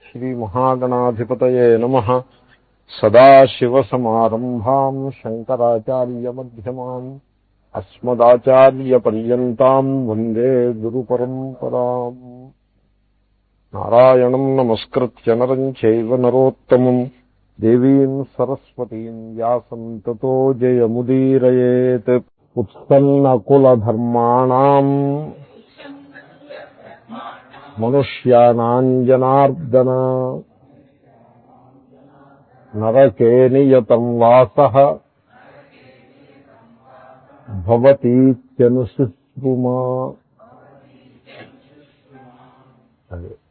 శ్రీమహాగణాధిపతయే నమః. సదాశివసమారంభాం శంకరాచార్యమధ్యమాం అస్మదాచార్యపర్యంతాం వందే గురుపరంపరాం. నారాయణం నమస్కృత్య నరం చైవ నరోత్తమం దేవీం సరస్వతీం వ్యాసం తతో జయముదీరయేత్. ఉత్సన్నకులధర్మాణాం మనుష్యానాం జనార్దన నరకే నియతం వాసః భవతీత్యనుశుశ్రుమా.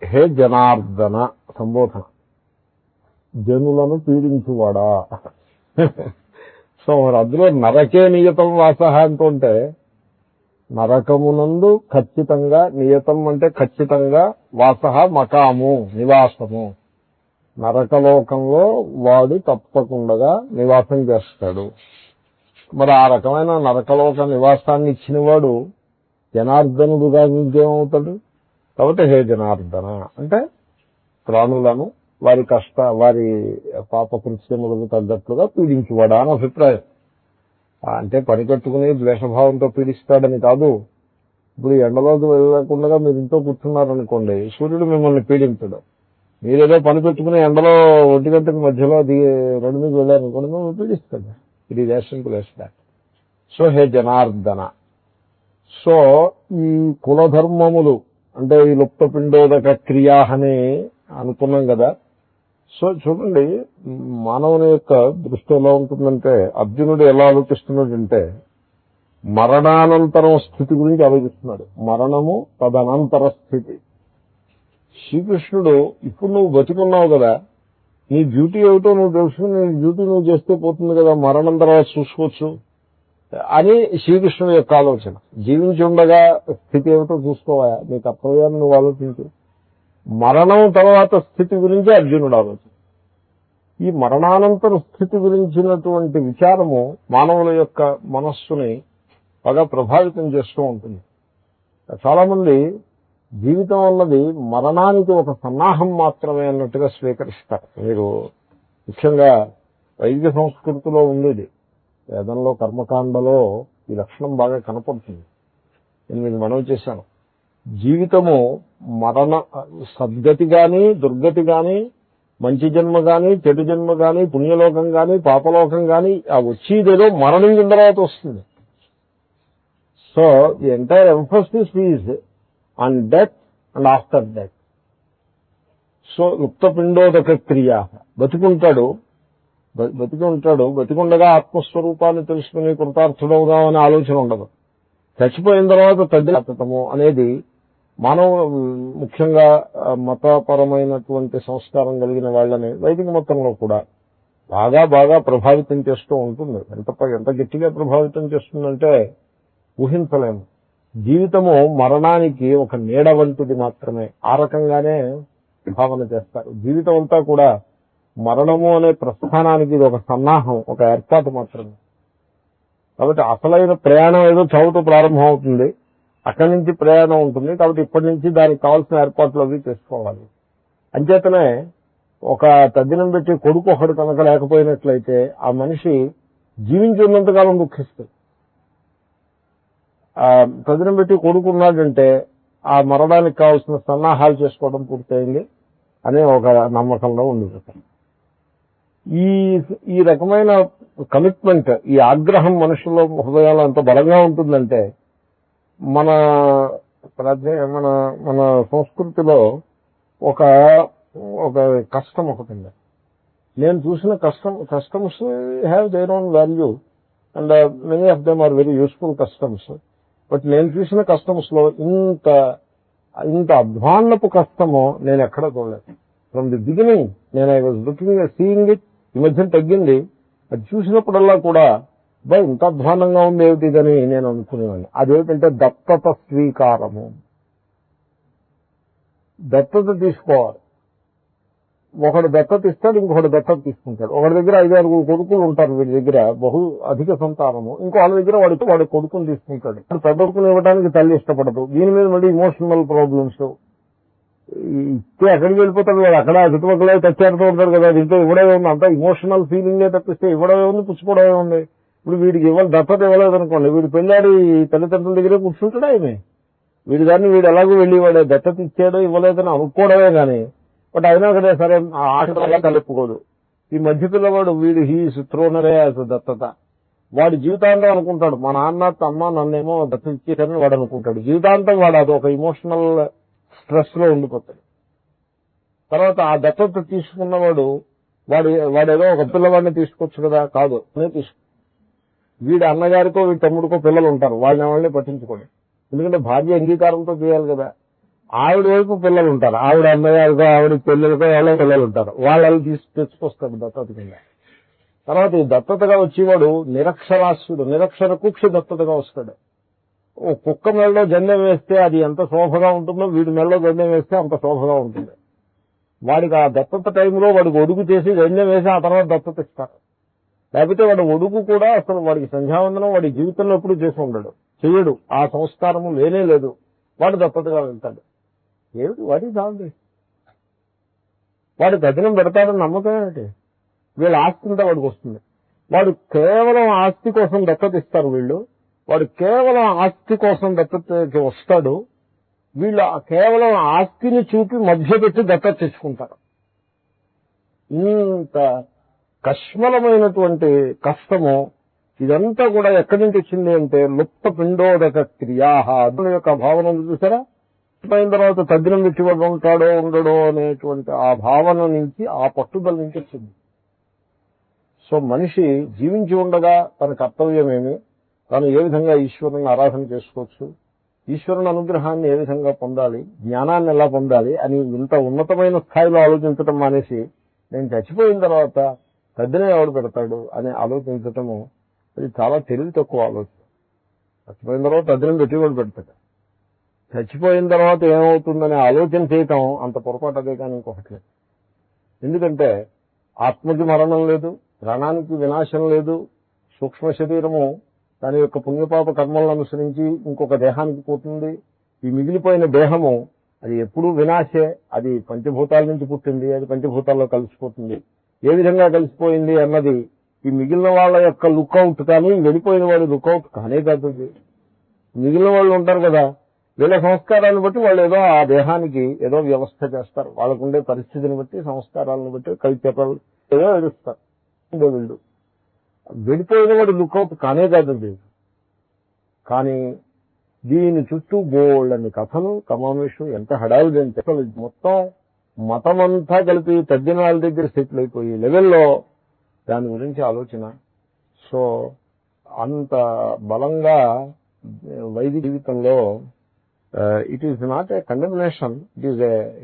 హే జనార్దన సంబోధన, జనులను పీడించువాడా. సో మరి అందులో నరకే నియతం వాసః అంటుంటే నరకమునందు ఖచ్చితంగా, నియతం అంటే ఖచ్చితంగా, వాసః మకాము నివాసము, నరకలోకంలో వాడు తప్పకుండా నివాసం చేస్తాడు. మరి ఆ రకమైన నరకలోక నివాసాన్ని ఇచ్చిన వాడు జనార్దనుడుగా ఇంకేమవుతాడు. కాబట్టి హే జనార్దన అంటే ప్రాణులను వారి వారి పాపకృత్యములకు తగ్గట్లుగా పీడించువాడా అని అభిప్రాయం. అంటే పని కట్టుకుని ద్వేషభావంతో పీడిస్తాడని కాదు. ఇప్పుడు ఎండలోకి వెళ్ళకుండా మీరు ఇంట్లో కూర్చున్నారనుకోండి, సూర్యుడు మిమ్మల్ని పీడించడు. మీరేదో పని పెట్టుకుని ఎండలో 1 గంటకి మధ్యలో రోడ్డు మీద వెళ్ళారనుకోండి, మిమ్మల్ని పీడిస్తాడు. ఇది simple as that. So hey Janardana. So ఈ కులధర్మములు అంటే ఈ లుప్త పిండోదక క్రియా అని అనుకున్నాం కదా. సో చూడండి, మానవుని యొక్క దృష్టి ఎలా ఉంటుందంటే, అర్జునుడు ఎలా ఆలోచిస్తున్నాడంటే మరణానంతరం స్థితి గురించి ఆలోచిస్తున్నాడు. మరణము తదనంతర స్థితి. శ్రీకృష్ణుడు ఇప్పుడు నువ్వు బతికున్నావు కదా, నీ డ్యూటీ ఏమిటో నువ్వు తెలుసుకుని నీ డ్యూటీ నువ్వు చేస్తే పోతుంది కదా, మరణం తర్వాత చూసుకోవచ్చు అని శ్రీకృష్ణుడి యొక్క ఆలోచన. జీవించి ఉండగా స్థితి ఏమిటో చూసుకోవా, నీ కర్తవ్యాన్ని నువ్వు ఆలోచించు. మరణం తర్వాత స్థితి గురించి అర్జునుడు ఆలోచన. ఈ మరణానంతర స్థితి గురించినటువంటి విచారము మానవుల యొక్క మనస్సుని బాగా ప్రభావితం చేస్తూ ఉంటుంది. చాలా మంది జీవితం అన్నది మరణానికి ఒక సన్నాహం మాత్రమే అన్నట్టుగా స్వీకరిస్తారు. మీరు ముఖ్యంగా వైదిక సంస్కృతిలో ఉండేది, వేదంలో కర్మకాండలో ఈ లక్షణం బాగా కనపడుతుంది. నేను మీకు మనవి చేశాను, జీవితము మరణ సద్గతి గాని దుర్గతి గాని, మంచి జన్మ గాని చెడు జన్మ గాని, పుణ్యలోకం గాని పాపలోకం గాని, ఆ వచ్చేదేదో మరణించిన తర్వాత వస్తుంది. So the entire emphasis is on death and after death. So లుప్త పిండోదక క్రియ. బతికుంటాడు, బతికుండగా ఆత్మస్వరూపాన్ని తెలుసుకుని కృతార్థుడవుదామనే ఆలోచన ఉండదు. చచ్చిపోయిన తర్వాత తద్దితము అనేది మానవ ముఖ్యంగా మతపరమైనటువంటి సంస్కారం కలిగిన వాళ్ళని వైదిక మతంలో కూడా బాగా బాగా ప్రభావితం చేస్తూ ఉంటుంది. ఎంత గట్టిగా ప్రభావితం చేస్తుందంటే ఊహించలేము. జీవితము మరణానికి ఒక నీడ వంటిది మాత్రమే, ఆ రకంగానే భావన చేస్తారు. జీవితం అంతా కూడా మరణము అనే ప్రస్థానానికి ఇది ఒక సన్నాహం, ఒక ఏర్పాటు మాత్రమే. కాబట్టి అసలైన ప్రయాణం ఏదో చదువుతూ ప్రారంభం అవుతుంది, అక్కడి నుంచి ప్రయాణం ఉంటుంది. కాబట్టి ఇప్పటి నుంచి దానికి కావాల్సిన ఏర్పాట్లు అవి చేసుకోవాలి. అంచేతనే ఒక తద్దినం పెట్టి కొడుకు ఒకడు కనుక లేకపోయినట్లయితే ఆ మనిషి జీవించి ఉన్నంతకాలం దుఃఖిస్తుంది. తద్దినం పెట్టి కొడుకు ఉన్నాడంటే ఆ మరణానికి కావాల్సిన సన్నాహాలు చేసుకోవడం పూర్తయింది అనే ఒక నమ్మకంలో ఉండిపోతాం. ఈ రకమైన కమిట్మెంట్, ఈ ఆగ్రహం మనుషుల్లో హృదయాల్లో ఎంత బలంగా ఉంటుందంటే, మన మన సంస్కృతిలో ఒక కష్టం ఒకటి ఉంది. నేను చూసిన customs have their own value and many of them are very useful customs. But నేను చూసిన కస్టమ్స్ లో ఇంత అధ్వాన్నపు కష్టమో నేను ఎక్కడా చూడలేదు. ఫ్రమ్ ది బిగినింగ్ నేను I was looking seeing it. ఈ మధ్యన తగ్గింది. అది చూసినప్పుడల్లా కూడా ఇంత అధ్వానంగా ఉంది ఏమిటిదని నేను అనుకునేవాడిని. అదేమిటంటే దత్తత స్వీకారము. దత్తత తీసుకోవాలి. ఒకడు దత్తత ఇస్తాడు, ఇంకొకటి దత్తత తీసుకుంటాడు. ఒకటి దగ్గర 5-6 కొడుకులు ఉంటారు, వీడి దగ్గర బహు అధిక సంతానము. ఇంకో వాళ్ళ దగ్గర వాడి కొడుకుని తీసుకుంటాడు. పెద్ద కొడుకుని ఇవ్వడానికి తల్లి ఇష్టపడదు. దీని మీద మళ్ళీ ఇమోషనల్ ప్రాబ్లమ్స్. ఇస్తే ఎక్కడికి వెళ్ళిపోతాడు వాడు, అక్కడ చుట్టుపక్కల తెచ్చేడుతూ ఉంటాడు కదా, దీంట్లో ఇవ్వడమే ఉంది, అంతా ఇమోషనల్ ఫీలింగే తప్పిస్తే ఇవ్వడమే ఉంది, పుచ్చుకోవడమే ఉంది. ఇప్పుడు వీడికి దత్తత ఇవ్వలేదు అనుకోండి, వీడు పెళ్ళాడి తల్లిదండ్రుల దగ్గరే కూర్చుంటాడా ఏమి, వీడి దాన్ని వీడు ఎలాగో వెళ్ళేవాడే, దత్తత ఇచ్చాడో ఇవ్వలేదని అనుకోవడమే కానీ, బట్ అయినా కదా సరే ఆ ఆట అలా కలుపుకోదు. ఈ మధ్య పిల్లవాడు వీడు హీస్ థ్రోనరే దత్తత, వాడు జీవితాంతం అనుకుంటాడు మా నాన్న అమ్మ నన్నేమో దత్తత ఇచ్చేసారని వాడు అనుకుంటాడు. జీవితాంతం వాడు అది ఒక ఇమోషనల్ స్ట్రెస్ లో ఉండిపోతాడు. తర్వాత ఆ దత్తత తీసుకున్నవాడు వాడేదో ఒక పిల్లవాడిని తీసుకోవచ్చు కదా, కాదు వీడి అన్నగారికో వీడి తమ్ముడికో పిల్లలు ఉంటారు, వాళ్ళని పట్టించుకోండి. ఎందుకంటే భార్య అంగీకారంతో చేయాలి కదా. ఆవిడ వైపు పిల్లలు ఉంటారు, ఆవిడ అన్నగారికో ఆవిడ పిల్లలకో ఎవరో పిల్లలు ఉంటారు, వాళ్ళు తెచ్చుకొస్తాడు దత్తత కింద. తర్వాత ఈ దత్తతగా వచ్చేవాడు నిరక్షరాస్యుడు, నిరక్షర కుక్షి దత్తతగా వస్తాడు. ఓ కుక్క మెడలో జందెం వేస్తే అది ఎంత శోభగా ఉంటుందో వీడి మెడలో జందెం వేస్తే అంత శోభగా ఉంటుంది. వాడికి ఆ దత్తత టైంలో వాడికి ఒడుగు చేసి జందెం వేసి ఆ తర్వాత దత్తత ఇస్తారు. లేకపోతే వాడి ఒడుగు కూడా అసలు వాడికి సంధ్యావందనం వాడి జీవితంలో ఎప్పుడు చేసి ఉండడు, చేయడు, ఆ సంస్కారము లేనే లేదు, వాడు దత్తతగా వెళ్తాడు. ఏమిటి వాడి దాంది, వాడు గదినం పెడతాడని నమ్మకం ఏమిటి? వీళ్ళ ఆస్తి అంతా వాడికి వస్తుంది. వాడు కేవలం ఆస్తి కోసం దత్తత ఇస్తారు వీళ్ళు, వాడు కేవలం ఆస్తి కోసం దత్తతకి వస్తాడు. వీళ్ళు కేవలం ఆస్తిని చూపి మధ్యపెట్టి దత్తత తెచ్చుకుంటారు. ఇంత కష్మలమైనటువంటి కష్టము ఇదంతా కూడా ఎక్కడి నుంచి వచ్చింది అంటే లుప్త పిండోదక క్రియాహ అర్జున యొక్క భావన చూసారా. అయిన తర్వాత తద్దినం పెట్టుబడి ఉంటాడో ఉండడో అనేటువంటి ఆ భావన నుంచి, ఆ పట్టుదల నుంచి వచ్చింది. సో మనిషి జీవించి ఉండగా తన కర్తవ్యమేమి, తాను ఏ విధంగా ఈశ్వరుని ఆరాధన చేసుకోవచ్చు, ఈశ్వరుని అనుగ్రహాన్ని ఏ విధంగా పొందాలి, జ్ఞానాన్ని ఎలా పొందాలి అని ఇంత ఉన్నతమైన స్థాయిలో ఆలోచించటం మానేసి నేను చచ్చిపోయిన తర్వాత తద్దినం ఎవడు పెడతాడు అని ఆలోచించటము అది చాలా తెలివి తక్కువ ఆలోచన. చచ్చిపోయిన తర్వాత తద్దినం పెట్టుబడి పెడతాడు, చచ్చిపోయిన తర్వాత ఏమవుతుందనే ఆలోచన చేయటం అంత పొరపాటు అదే కానీ ఇంకొకటి లేదు. ఎందుకంటే ఆత్మకి మరణం లేదు, ప్రాణానికి వినాశం లేదు. సూక్ష్మ శరీరము దాని యొక్క పుణ్యపాప కర్మలను అనుసరించి ఇంకొక దేహానికి పోతుంది. ఈ మిగిలిపోయిన దేహము అది ఎప్పుడూ వినాశే, అది పంచభూతాల నుంచి పుట్టింది, అది పంచభూతాల్లో కలిసిపోతుంది. ఏ విధంగా కలిసిపోయింది అన్నది ఈ మిగిలిన వాళ్ళ యొక్క లుక్అవుట్ కానీ వెళ్ళిపోయిన వాళ్ళు లుక్అవుట్ కానే కాదు. మిగిలిన వాళ్ళు ఉంటారు కదా, వీళ్ళ సంస్కారాన్ని బట్టి వాళ్ళు ఏదో ఆ దేహానికి ఏదో వ్యవస్థ చేస్తారు, వాళ్ళకుండే పరిస్థితిని బట్టి సంస్కారాలను బట్టి కల్చరల్ ఏదో ఎడుస్తారు. వీళ్ళు వెళ్ళిపోయిన వాడు లుక్అవుట్ కానే కాదు. కానీ దీని చుట్టూ బోల్డని కథలు కమామేషు ఎంత హడావిడి అంటే మొత్తం మతమంతా కలిపి తద్దినాల దగ్గర సెటిల్ అయిపోయి లెవెల్లో దాని గురించి ఆలోచన. సో అంత బలంగా వైదిక జీవితంలో it is not a condemnation,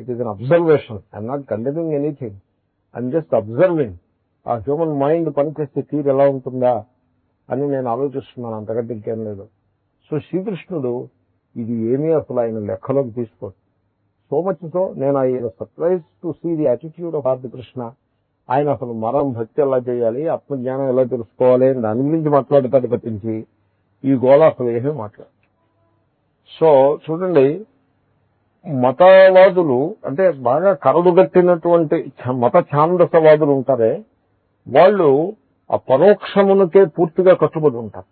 it is an observation. I'm not condemning anything, I'm just observing. ఆ హ్యూమన్ మైండ్ పనిచేసే తీరు ఎలా ఉంటుందా అని నేను ఆలోచిస్తున్నాను, అంతకంటే ఇంకేం లేదు. సో శ్రీకృష్ణుడు ఇది ఏమీ అసలు ఆయన లెక్కలోకి తీసుకోడు. సో మచ్ సో నేను surprise to see the attitude of the Krishna. ఆయన అసలు మరం భక్తి ఎలా చేయాలి, ఆత్మజ్ఞానం ఎలా తెలుసుకోవాలి అని దాని గురించి మాట్లాడతాడు తప్పించి ఈ గోళ అసలు ఏమీ మాట్లాడు. సో చూడండి, మతవాదులు అంటే బాగా కరడుగట్టినటువంటి మత ఛాందసవాదులు ఉంటారే, వాళ్ళు ఆ పరోక్షమునకే పూర్తిగా కట్టుబడి ఉంటారు.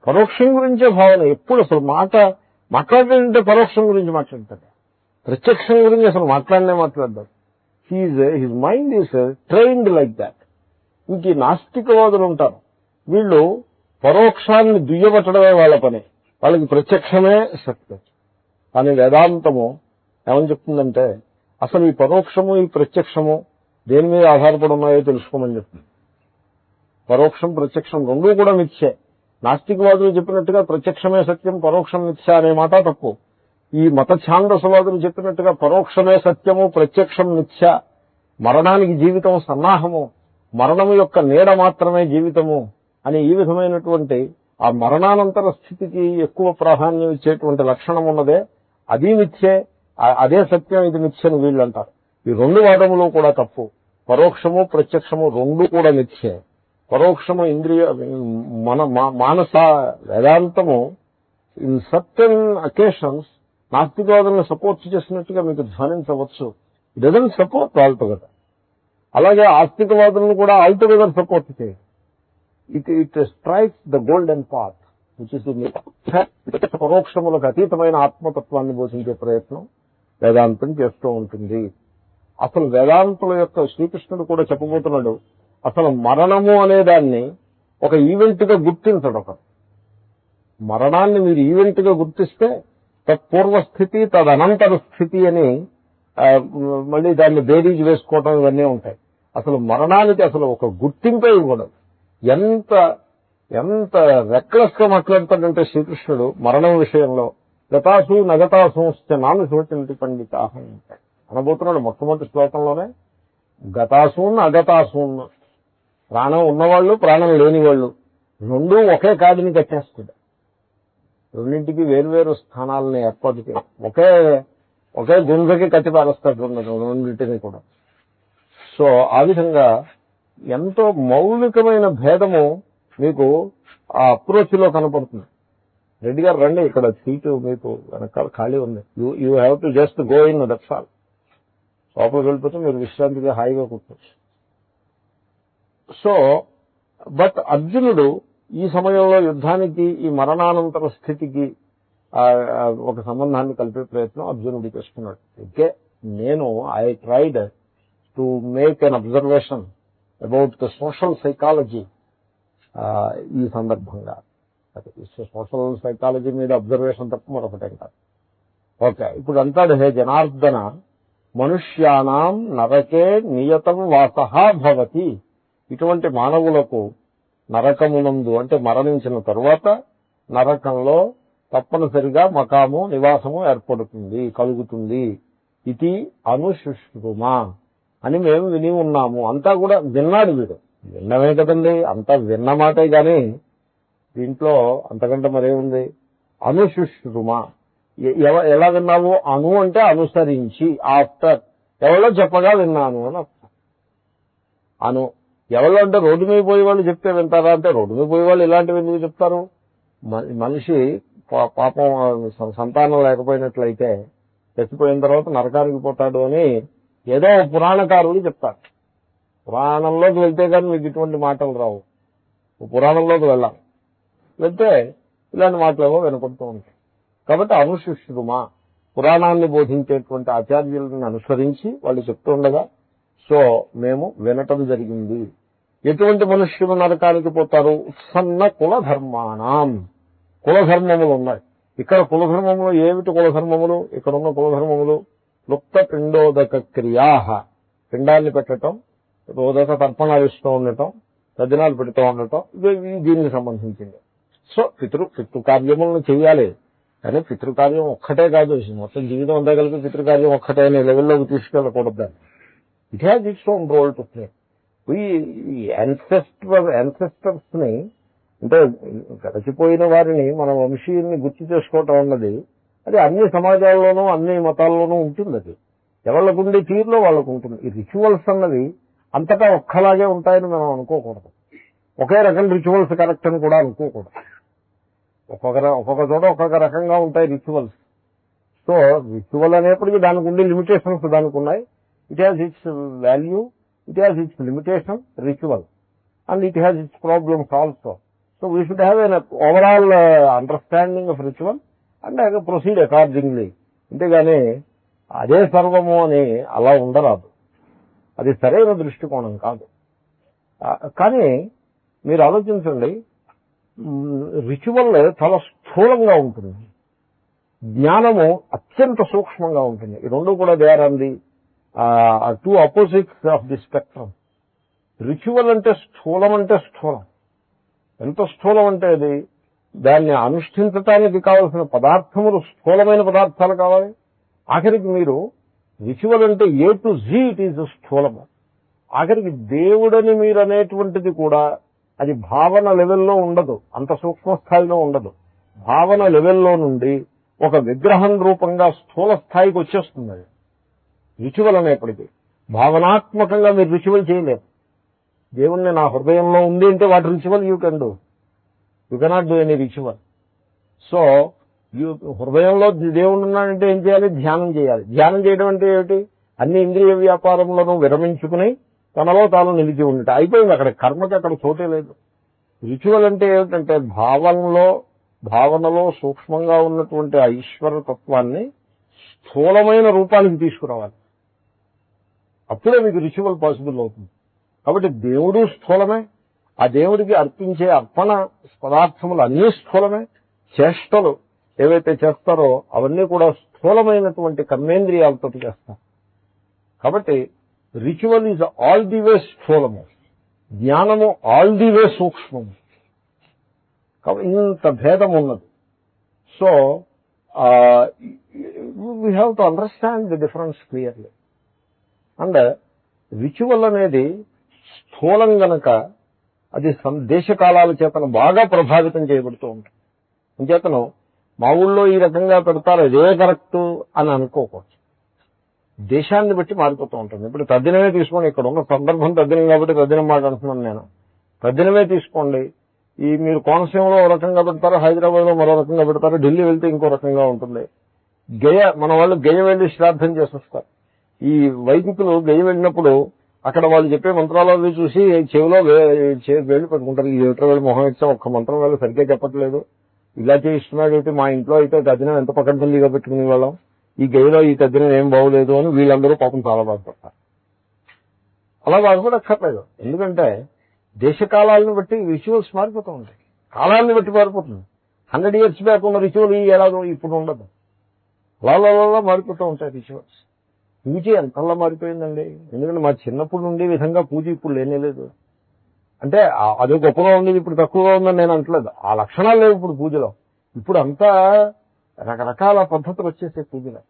పరోక్షం గురించే భావన ఎప్పుడు అసలు మాట్లాడాలంటే పరోక్షం గురించి మాట్లాడతాడు, ప్రత్యక్షం గురించి అసలు మాట్లాడతాడు. His mind is trained like that. ఇంక నాస్తికవాదులు ఉంటారు, వీళ్ళు పరోక్షాన్ని దుయ్యబట్టడమే వాళ్ళ పని, వాళ్ళకి ప్రత్యక్షమే సత్యం. కానీ వేదాంతము ఏమని చెప్తుందంటే అసలు ఈ పరోక్షము ఈ ప్రత్యక్షము దేని మీద ఆధారపడి ఉన్నాయో తెలుసుకోమని చెప్తుంది. పరోక్షం ప్రత్యక్షం రెండూ కూడా మిథ్యే. నాస్తికవాదులు చెప్పినట్టుగా ప్రత్యక్షమే సత్యం, పరోక్షం మిథ్య అనే మాట తప్పు. ఈ మత ఛాందసవాదులు చెప్పినట్టుగా పరోక్షమే సత్యము, ప్రత్యక్షం మిథ్య, మరణానికి జీవితం సన్నాహము, మరణము యొక్క నీడ మాత్రమే జీవితము అని ఈ విధమైనటువంటి ఆ మరణానంతర స్థితికి ఎక్కువ ప్రాధాన్యం ఇచ్చేటువంటి లక్షణం ఉన్నదే అది మిథ్యే, అదే సత్యం, ఇది మిథ్యని వీళ్ళు అంటారు. ఈ రెండు వాదములు కూడా తప్పు. పరోక్షము ప్రత్యక్షము రెండు కూడా మిథ్యే. పరోక్షము ఇంద్రియ మానస వేదాంతము ఇన్ సర్టెన్ అకేషన్స్ నాస్తికవాదులను సపోర్ట్ చేసినట్టుగా మీకు ధ్వనించవచ్చు. It doesn't support all together. అలాగే ఆస్తికవాదులను కూడా ఆల్ టుగెదర్ సపోర్ట్ చేయాలి. It strikes the golden path which is పరోక్షములకు అతీతమైన ఆత్మతత్వాన్ని బోధించే ప్రయత్నం వేదాంతం చేస్తూ ఉంటుంది. అసలు వేదాంతుల యొక్క శ్రీకృష్ణుడు కూడా చెప్పబోతున్నాడు, అసలు మరణము అనేదాన్ని ఒక ఈవెంట్ గా గుర్తించడు. ఒక మరణాన్ని మీరు ఈవెంట్ గా గుర్తిస్తే తత్పూర్వస్థితి తదనంతర స్థితి అని మళ్ళీ దాన్ని బేరీజ్ వేసుకోవటం ఇవన్నీ ఉంటాయి. అసలు మరణానికి అసలు ఒక గుర్తింపే ఇవ్వడం. ఎంత ఎంత రెక్లెస్ గా మాట్లాడతాడంటే శ్రీకృష్ణుడు మరణం విషయంలో గతాసు నగతాసు నాను చోటి పండిత అనబోతున్నాడు. మొట్టమొదటి శ్లోకంలోనే గతాసూన్ అగతాసూన్, ప్రాణం ఉన్నవాళ్ళు ప్రాణం లేని వాళ్ళు రెండూ ఒకే కాడిని కట్టేస్తాడు. రెండింటికి వేర్వేరు స్థానాలని ఏర్పాటు చేయాలి. ఒకే గుంజకి కట్టి పారేస్తాడు రెండింటిని కూడా. సో ఆ విధంగా ఎంతో మౌలికమైన భేదము మీకు ఆ అప్రోచ్ లో కనపడుతుంది. రెడ్డి గారు రండి, ఇక్కడ సీటు మీకు వెనకాల ఖాళీ ఉంది. You have to just go in, that's all. లోపలికి వెళ్ళిపోతే మీరు విశ్రాంతిగా హాయిగా కూర్చోవచ్చు. సో బట్ అర్జునుడు ఈ సమయంలో యుద్ధానికి ఈ మరణానంతర స్థితికి ఒక సంబంధాన్ని కలిపే ప్రయత్నం అర్జునుడు చేస్తున్నాడు. ఓకే, నేను I tried to make an observation about the social psychology. ఈ సందర్భంగా సోషల్ సైకాలజీ మీద అబ్జర్వేషన్ తప్ప మరొకటేం కాదు. ఓకే, ఇప్పుడు అంటాడు, హే జనార్దన, మనుష్యానాం నరకే నియతం వాసః భవతి. ఇటువంటి మానవులకు నరకమునందు అంటే మరణించిన తరువాత నరకంలో తప్పనిసరిగా మకాము నివాసము ఏర్పడుతుంది, కలుగుతుంది. ఇది అనుశుశ్రుమా అని మేము విని ఉన్నాము. అంతా కూడా విన్నాడు వీడు. విన్నమే కదండి, అంతా విన్న మాటే గాని దీంట్లో అంతకంటే మరేముంది. అనుశుశ్రుమా ఎలా విన్నావు? అను అంటే అనుసరించి, ఆఫ్టర్ ఎవరో చెప్పగా విన్నాను అని అర్థం. అను ఎవరో అంటే రోడ్డు మీద పోయే వాళ్ళు చెప్తే వింటారా అంటే, రోడ్డు మీద పోయే వాళ్ళు ఇలాంటివి ఎందుకు చెప్తారు? మనిషి పాపం సంతానం లేకపోయినట్లయితే చచ్చిపోయిన తర్వాత నరకానికి పోతాడు అని ఏదో పురాణకారులు చెప్తారు. పురాణంలోకి వెళ్తే కానీ మీకు ఇటువంటి మాటలు రావు. పురాణంలోకి వెళ్ళాలి, వెళ్తే ఇలాంటి మాటలేవో వినపడుతూ ఉంటాయి. కాబట్టి అనుశుశ్రుమా, పురాణాన్ని బోధించేటువంటి ఆచార్యులను అనుసరించి వాళ్ళు చెప్తూ ఉండగా సో మేము వినటం జరిగింది. ఎటువంటి మనుష్యులు నరకానికి పోతారు? ఉత్సన్న కులధర్మాణం. కులధర్మములు ఉన్నాయి. ఇక్కడ కులధర్మములు ఏమిటి? కులధర్మములు ఇక్కడున్న కులధర్మములు లుప్త పిండోదక క్రియా, పిండాన్ని పెట్టడం, రోదక తర్పణాలు ఇస్తూ ఉండటం, తద్దినాలు పెడుతూ ఉండటం, దీనికి సంబంధించింది. సో పితృకార్యములను చేయాలి. కానీ పితృకార్యం ఒక్కటే కాదు, మొత్తం జీవితం అంతా కలిపి పితృకార్యం ఒక్కటే అనే లెవెల్లోకి తీసుకెళ్ళకూడదు. It has its own role to play. ఈ యాన్సెస్టర్స్ ని అంటే గడిచిపోయిన వారిని మన వంశీయుల్ని గుర్తు చేసుకోవటం అన్నది అది అన్ని సమాజాల్లోనూ అన్ని మతాల్లోనూ ఉంటుంది. అది ఎవళ్ళకుండే తీరులో వాళ్ళకు ఉంటుంది. ఈ రిచువల్స్ అన్నది అంతటా ఒక్కలాగే ఉంటాయని మనం అనుకోకూడదు. ఒకే రకం రిచువల్స్ కరెక్ట్ అని కూడా అనుకోకూడదు. ఒక్కొక్క చోట ఒక్కొక్క రకంగా ఉంటాయి రిచువల్స్. సో రిచువల్ అనేప్పటికీ దానికి ఉండే లిమిటేషన్స్ దానికి ఉన్నాయి. It has it's value, it has it's limitation, ritual, and it has it's problems also. So we should have an overall understanding of ritual and proceed accordingly. అంతేగాని అదే సర్వము అని అలా ఉండరాదు. అది సరైన దృష్టికోణం కాదు. కానీ మీరు ఆలోచించండి, రిచువల్ చాలా స్థూలంగా ఉంటుంది, జ్ఞానము అత్యంత సూక్ష్మంగా ఉంటుంది. ఈ రెండు కూడా they are on the two opposites of the spectrum. Ritual అంటే స్థూలం, అంటే స్థూలం. ఎంత స్థూలం అంటే అది దాన్ని అనుష్ఠించటానికి కావలసిన పదార్థములు స్థూలమైన పదార్థాలు కావాలి. ఆఖరికి మీరు రిచువల్ అంటే A to G it is స్థూలము. ఆఖరికి దేవుడని మీరు అనేటువంటిది కూడా అది భావన లెవెల్లో ఉండదు, అంత సూక్ష్మ స్థాయిలో ఉండదు. భావన లెవెల్లో నుండి ఒక విగ్రహం రూపంగా స్థూల స్థాయికి వచ్చేస్తుంది. అది రిచువల్ అనేప్పటికీ భావనాత్మకంగా మీరు రిచువల్ చేయలేరు. దేవుణ్ణి నా హృదయంలో ఉంది అంటే వాటి ritual you can do, you cannot do any ritual. So హృదయంలో దేవుడు ఉన్నాడంటే ఏం చేయాలి? ధ్యానం చేయాలి. ధ్యానం చేయడం అంటే ఏమిటి? అన్ని ఇంద్రియ వ్యాపారములను విరమించుకుని తనలో తాను నిలిచి ఉండట. అయిపోయింది. అక్కడ కర్మకి అక్కడ చోటే లేదు. రిచువల్ అంటే ఏమిటంటే భావనలో సూక్ష్మంగా ఉన్నటువంటి ఆ ఈశ్వర తత్వాన్ని స్థూలమైన రూపానికి తీసుకురావాలి. అప్పుడే మీకు రిచువల్ పాసిబుల్ అవుతుంది. కాబట్టి దేవుడు స్థూలమే, ఆ దేవుడికి అర్పించే అర్పణ పదార్థములు అన్నీ స్థూలమే, చేష్టలు ఏవైతే చేస్తారో అవన్నీ కూడా స్థూలమైనటువంటి కర్మేంద్రియాలతో చేస్తారు. కాబట్టి ritual is all the way స్థూలము, జ్ఞానము ఆల్ ది వే సూక్ష్మము. కాబట్టి ఇంత భేదం ఉన్నది. So we have to understand the difference clearly. And ritual అనేది స్థూలం గనక అది దేశకాలాల చేతను బాగా ప్రభావితం చేయబడుతూ ఉంటుంది. అంచేతను మా ఊళ్ళో ఈ రకంగా పెడతారు ఇదే కరెక్ట్ అని అనుకోకూడదు. దేశాన్ని బట్టి మారిపోతూ ఉంటుంది. ఇప్పుడు తద్దినమే తీసుకోండి. ఇక్కడ ఉన్న సందర్భం తద్దినం కాబట్టి తద్దినం మాట అంటున్నాను నేను. తద్దినమే తీసుకోండి. మీరు కోనసీమలో ఒక రకంగా పెడతారు, హైదరాబాద్ లో మరో రకంగా పెడతారు, ఢిల్లీ వెళ్తే ఇంకో రకంగా ఉంటుంది. మన వాళ్ళు గయ వెళ్లి శ్రాద్ధం చేసి వస్తారు. ఈ వైదికులు గయ వెళ్ళినప్పుడు అక్కడ వాళ్ళు చెప్పే మంత్రాలు చూసి చెవిలో వేళ్ళు పెట్టుకుంటారు. ఈ ఎదుట వేళ మొహం ఇచ్చా ఒక్క మంత్రం వేళ సరిగ్గా చెప్పట్లేదు, ఇలా చేయిస్తున్నాడు ఏంటి, మా ఇంట్లో అయితే తద్దినం ఎంత పక్కనతల్లిగా పెట్టుకునే వాళ్ళం, ఈ గదిలో ఈ తద్దినం ఏం బాగోలేదు అని వీళ్ళందరూ పాపం చాలా బాధపడతారు. అలా బాధపడక్కర్లేదు. ఎందుకంటే దేశకాలాలను బట్టి రిచువల్స్ మారిపోతూ ఉంటాయి. కాలాన్ని బట్టి మారిపోతుంది. 100 years బ్యాక్ ఉన్న రిచువల్ ఎలాగో ఇప్పుడు ఉండదు. అలా మారిపోతూ ఉంటాయి రిచువల్స్. పూజ ఎంతలా మారిపోయిందండి. ఎందుకంటే మా చిన్నప్పుడు నుండి విధంగా పూజ ఇప్పుడు లేనేలేదు. అంటే అదే గొప్పగా ఉంది, ఇప్పుడు తక్కువగా ఉందని నేను అంటలేదు. ఆ లక్షణాలు లేవు ఇప్పుడు పూజలో. ఇప్పుడు అంతా రకరకాల పద్ధతులు వచ్చేసే పూజలో.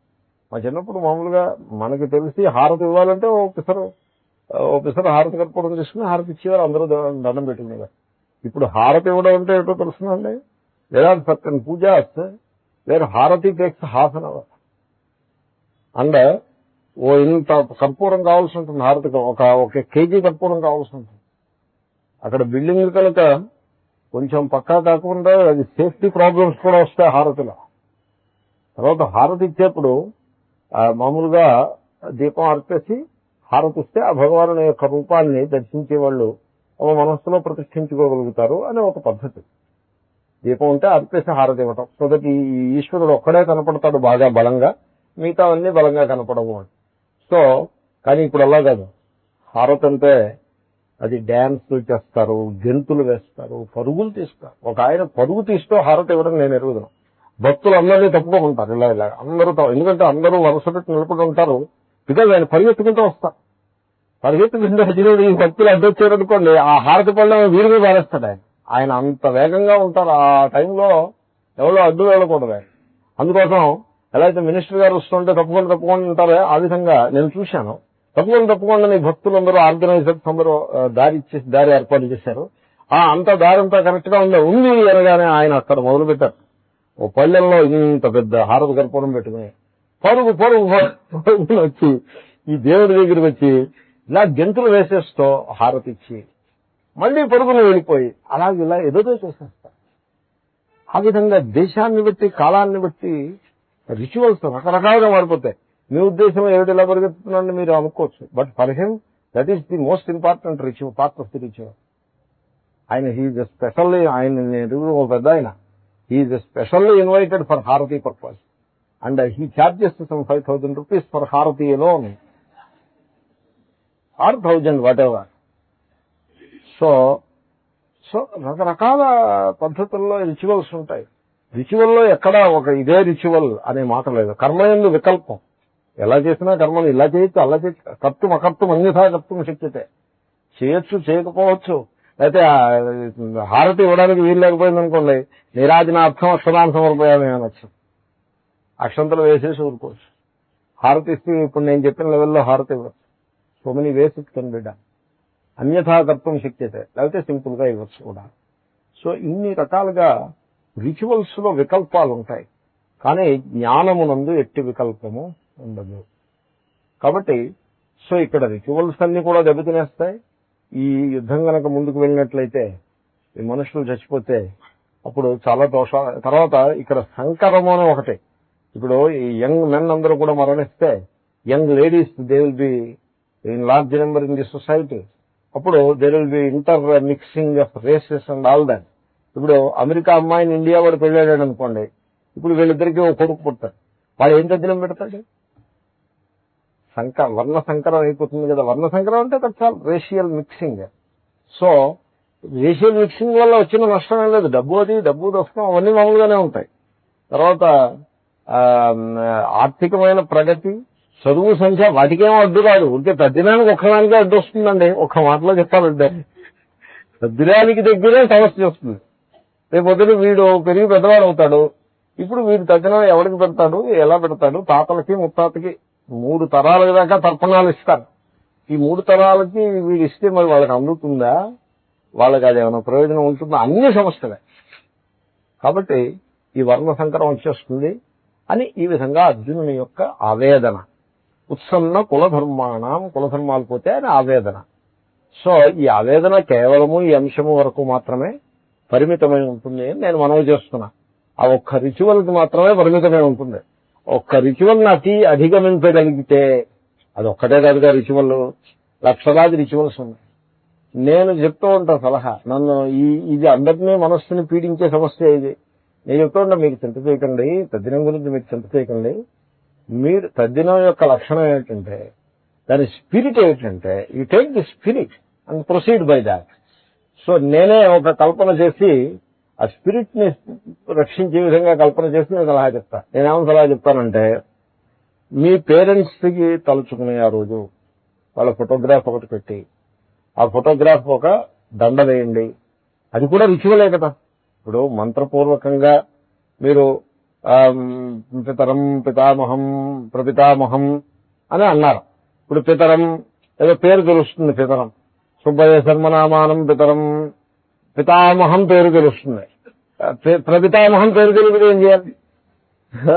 మా చిన్నప్పుడు మామూలుగా మనకి తెలిసి హారతి ఇవ్వాలంటే ఓ పిసరు హారతి కట్టుకోవడం తీసుకుని హారతి ఇచ్చేవారు, అందరూ దండం పెట్టుకునేవారు. ఇప్పుడు హారతి ఇవ్వడం అంటే ఏంటో తెలుస్తుందండి. లేదా సర్టన్ పూజ వస్తే వేరే హారతి టేక్స్ ½ an hour. అండ్ ఇంత కర్పూరం కావాల్సి ఉంటుంది హారతికి, ఒక కేజీ కర్పూరం కావాల్సి ఉంటుంది. అక్కడ బిల్డింగ్ కనుక కొంచెం పక్కా కాకుండా అది సేఫ్టీ ప్రాబ్లమ్స్ కూడా వస్తాయి హారతిలో. తర్వాత హారతి ఇచ్చేప్పుడు మామూలుగా దీపం అర్పేసి హారతి ఇస్తే ఆ భగవాను యొక్క రూపాన్ని దర్శించే వాళ్ళు తమ మనస్సులో ప్రతిష్ఠించుకోగలుగుతారు అనే ఒక పద్ధతి. దీపం ఉంటే అర్పేసి హారతి ఇవ్వటం, సో దట్ ఈ ఈశ్వరుడు ఒక్కడే కనపడతాడు బాగా బలంగా, మిగతా అన్ని బలంగా కనపడవు అని. సో కానీ ఇప్పుడు అలా కాదు. హారతి అంటే అది డ్యాన్స్లు చేస్తారు, గెంతులు వేస్తారు, పరుగులు తీస్తారు. ఒక ఆయన పరుగు తీస్తూ హారతి ఇవ్వడం నేను ఎరుగుదాను. భక్తులు అందరినీ తప్పుకుంటారు ఇలా అందరూ, ఎందుకంటే అందరూ వరుస పెట్టి నిలబడి ఉంటారు. బికాజ్ ఆయన పరిగెత్తుకుంటూ వస్తారు. పరిగెత్తుకుంటూ వచ్చినప్పుడు ఈ భక్తులు అడ్డొచ్చారనుకోండి, ఆ హారతి పళ్ళ వీరి మీద పారేస్తాడు ఆయన అంత వేగంగా ఉంటారు. ఆ టైంలో ఎవరో అడ్డు వెళ్ళకూడదు ఆయన. అందుకోసం ఎలా అయితే మినిస్టర్ గారు వస్తుంటే తప్పుకొని ఉంటారో ఆ విధంగా నేను చూశాను. తప్పుకొని భక్తులందరూ ఆర్గనైజర్స్ అందరూ దారి ఏర్పాటు చేశారు. అంత దారంతా కరెక్ట్ గా ఉంది అనగానే ఆయన అక్కడ మొదలు పెట్టారు. ఓ పల్లెల్లో ఇంత పెద్ద హారతి కర్పూరం పెట్టుకుని పరుగు వచ్చి ఈ దేవుడి దగ్గరికి వచ్చి ఇలా గెంతులు వేసేస్తూ హారతి ఇచ్చి మళ్ళీ పరుగును వెళ్ళిపోయి ఇలా ఏదో చేసేస్తారు. ఆ విధంగా దేశాన్ని బట్టి కాలాన్ని బట్టి రిచువల్స్ రకరకాలుగా మారిపోతాయి. మీ ఉద్దేశం ఏమిటి ఇలా పరిగెత్తుతున్నారని మీరు అనుకోవచ్చు. But for him that is the most important ritual, part of the ritual. He's specially, ఒక పెద్ద ఆయన, he's specially invited for aarti purpose and he charges some 5,000 rupees for aarti alone or 1,000 whatever. So రకరకాల పద్ధతుల్లో రిచువల్స్ ఉంటాయి. రిచువల్లో ఎక్కడా ఒక ఇదే ritual అనే మాట లేదు. కర్మయందు వికల్పం. ఎలా చేసినా కర్మలు ఇలా చేయొచ్చు, అలా చేయొచ్చు. కర్తం అకర్తం అన్యథా కర్తం శక్యతే. చేయొచ్చు, చేయకపోవచ్చు. అయితే హారతి ఇవ్వడానికి వీలు లేకపోయింది అనుకోండి, నీరాజనార్థం అక్షరాన్ని సమర్పయామి అనొచ్చు. అక్షంతలు వేసేసి ఊరుకోవచ్చు. హారతి ఇస్తే ఇప్పుడు నేను చెప్పిన లెవెల్లో హారతి ఇవ్వచ్చు. So many ways it can be done. అన్యథా కర్తం శక్యతే, లేకపోతే సింపుల్ గా ఇవ్వచ్చు కూడా. సో ఇన్ని రకాలుగా రిచువల్స్ లో వికల్పాలు ఉంటాయి, కానీ జ్ఞానమునందు ఎట్టి వికల్పము ఉండదు. కాబట్టి సో ఇక్కడ రిచువల్స్ అన్ని కూడా దెబ్బతినేస్తాయి. ఈ యుద్ధం కనుక ముందుకు వెళ్ళినట్లయితే, ఈ మనుషులు చచ్చిపోతే అప్పుడు చాలా దోషాలు. తర్వాత ఇక్కడ సంకరము అని ఒకటి. ఇప్పుడు ఈ యంగ్ మెన్ అందరూ కూడా మరణిస్తే young ladies they will be in large number in the society. అప్పుడు there will be intermixing of races and all that. ఇప్పుడు అమెరికా అమ్మాయిని ఇండియా వాడు పెళ్ళాడు అనుకోండి, ఇప్పుడు వీళ్ళిద్దరికీ ఒక కొడుకు పుట్టాడు, వాడు ఏం తద్దినం పెడతాడు? వర్ణ సంకరం అయిపోతుంది కదా. వర్ణ సంకరం అంటే చాలా racial mixing. So racial mixing వల్ల వచ్చిన నష్టం ఏం లేదు. డబ్బు నష్టం అవన్నీ మామూలుగానే ఉంటాయి. తర్వాత ఆర్థికమైన ప్రగతి, చదువు సంఖ్య వాటికేమో అడ్డు రాదు. ఉంటే తద్దినానికి ఒక్కదానికే అడ్డు వస్తుందండి. ఒక్క మాటలో చెప్పాలంటే తద్దినానికి దగ్గరే సమస్య వస్తుంది. రేపు పొద్దున వీడు పెరిగి పెద్దవాడు అవుతాడు. ఇప్పుడు వీడు తద్దినం ఎవరికి పెడతాడు, ఎలా పెడతాడు? తాతలకి ముత్తాతకి 3 తరాల దాకా తర్పణాలు ఇస్తారు. ఈ 3 తరాలకి వీడు ఇస్తే మరి వాళ్ళకి అందుతుందా? వాళ్ళకి అది ఏమైనా ప్రయోజనం ఉంటుందా? అన్ని సమస్యలే. కాబట్టి ఈ వర్ణ సంకరం వచ్చేస్తుంది అని ఈ విధంగా అర్జునుని యొక్క ఆవేదన. ఉత్సన్న కులధర్మాలు పోతే అని ఆవేదన. సో ఈ ఆవేదన కేవలము ఈ అంశము వరకు మాత్రమే పరిమితమై ఉంటుంది అని నేను మనవి చేస్తున్నా. ఆ ఒక్క రిచువల్కి మాత్రమే పరిమితమై ఉంటుంది. ఒక్క రిచువల్ అధిగమించగలిగితే, అది ఒక్కటే కాదుగా రిచువల్, లక్షలాది రిచువల్స్ ఉన్నాయి. నేను చెప్తూ ఉంటా సలహా, నన్ను ఇది అందరినీ మనస్సుని పీడించే సమస్య ఇది. నేను చెప్తూ ఉంటా, మీకు చింత చేయకండి, తద్దినం గురించి మీకు చింత చేయకండి. మీరు తద్దినం యొక్క లక్షణం ఏంటంటే, దాని స్పిరిట్ ఏంటంటే, you take the spirit and proceed by that. So నేనే ఒక కల్పన చేసి ఆ స్పిరిట్ ని రక్షించే విధంగా కల్పన చేసి నేను సలహా చెప్తా. నేనేమో సలహా చెప్తానంటే, మీ పేరెంట్స్ కి తలుచుకునే ఆ రోజు వాళ్ళ ఫోటోగ్రాఫ్ ఒకటి పెట్టి, ఆ ఫోటోగ్రాఫ్ ఒక దండ వేయండి. అది కూడా రిచువలే కదా. ఇప్పుడు మంత్రపూర్వకంగా మీరు పితరం పితామహం ప్రపితామహం అని అన్నారు. ఇప్పుడు పితరం ఏదో పేరు తెలుస్తుంది. పితరం సుబ్బయ్య శర్మనామానం పితరం, పితామహం పేరు తెలుస్తుంది. ప్రపితామహం పేరు తెలియదు ఏం చేయాలి?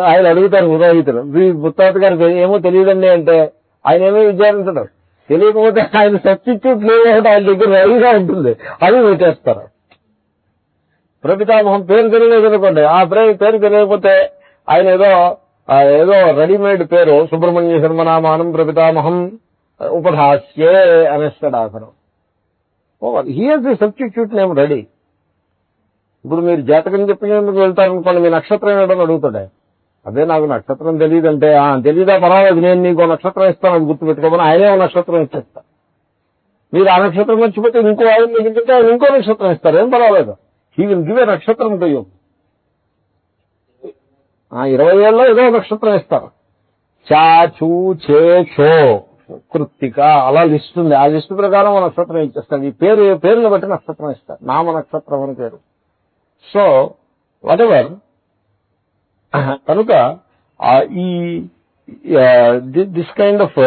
ఆయన అడుగుతారు పురోహితులు, ముత్తాత గారికి ఏమో తెలియదండి అంటే ఆయన ఏమో విచారించడం. తెలియకపోతే ఆయన సబ్స్టిట్యూట్ లేదు, ఆయన దగ్గర రెడీగా ఉంటుంది, అది పెట్టేస్తారు. ప్రపితామహం పేరు తెలియలేదు అనుకోండి, ఆ పేరు తెలియకపోతే ఆయన ఏదో రెడీమేడ్ పేరు సుబ్రహ్మణ్య శర్మనామానం ప్రపితామహం ఉపధాస్యే అనేస్తాడు ఆఖరం. Here the substitute name ready. ఇప్పుడు మీరు జాతకం చెప్పినందుకు వెళ్తారనుకోండి, మీ నక్షత్రం ఏడని అడుగుతాడు. అదే నాకు నక్షత్రం తెలియదంటే, తెలీదా పర్వాలేదు, నేను నీకు నక్షత్రం ఇస్తాను, అది గుర్తుపెట్టుకోమని ఆయనే ఒక నక్షత్రం ఇచ్చేస్తా. మీరు ఆ నక్షత్రం మర్చిపోతే ఇంకో ఆయన దగ్గరికి ఆయన ఇంకో నక్షత్రం ఇస్తారు, ఏం పర్వాలేదు. హీ విల్ గివ్ ఏ నక్షత్రం టు యూ. 20 ఏళ్ళలో ఏదో నక్షత్రం ఇస్తారు. చా చూ చే చో కృత్తిక అలా లిస్ట్ ఉంది. ఆ లిస్టు ప్రకారం ఒక నక్షత్రం ఇచ్చేస్తాడు. ఈ పేరుని బట్టి నక్షత్రం ఇస్తారు, నామ నక్షత్రం అని పేరు. సో వాటెవర్, కనుక ఈ దిస్ కైండ్ ఆఫ్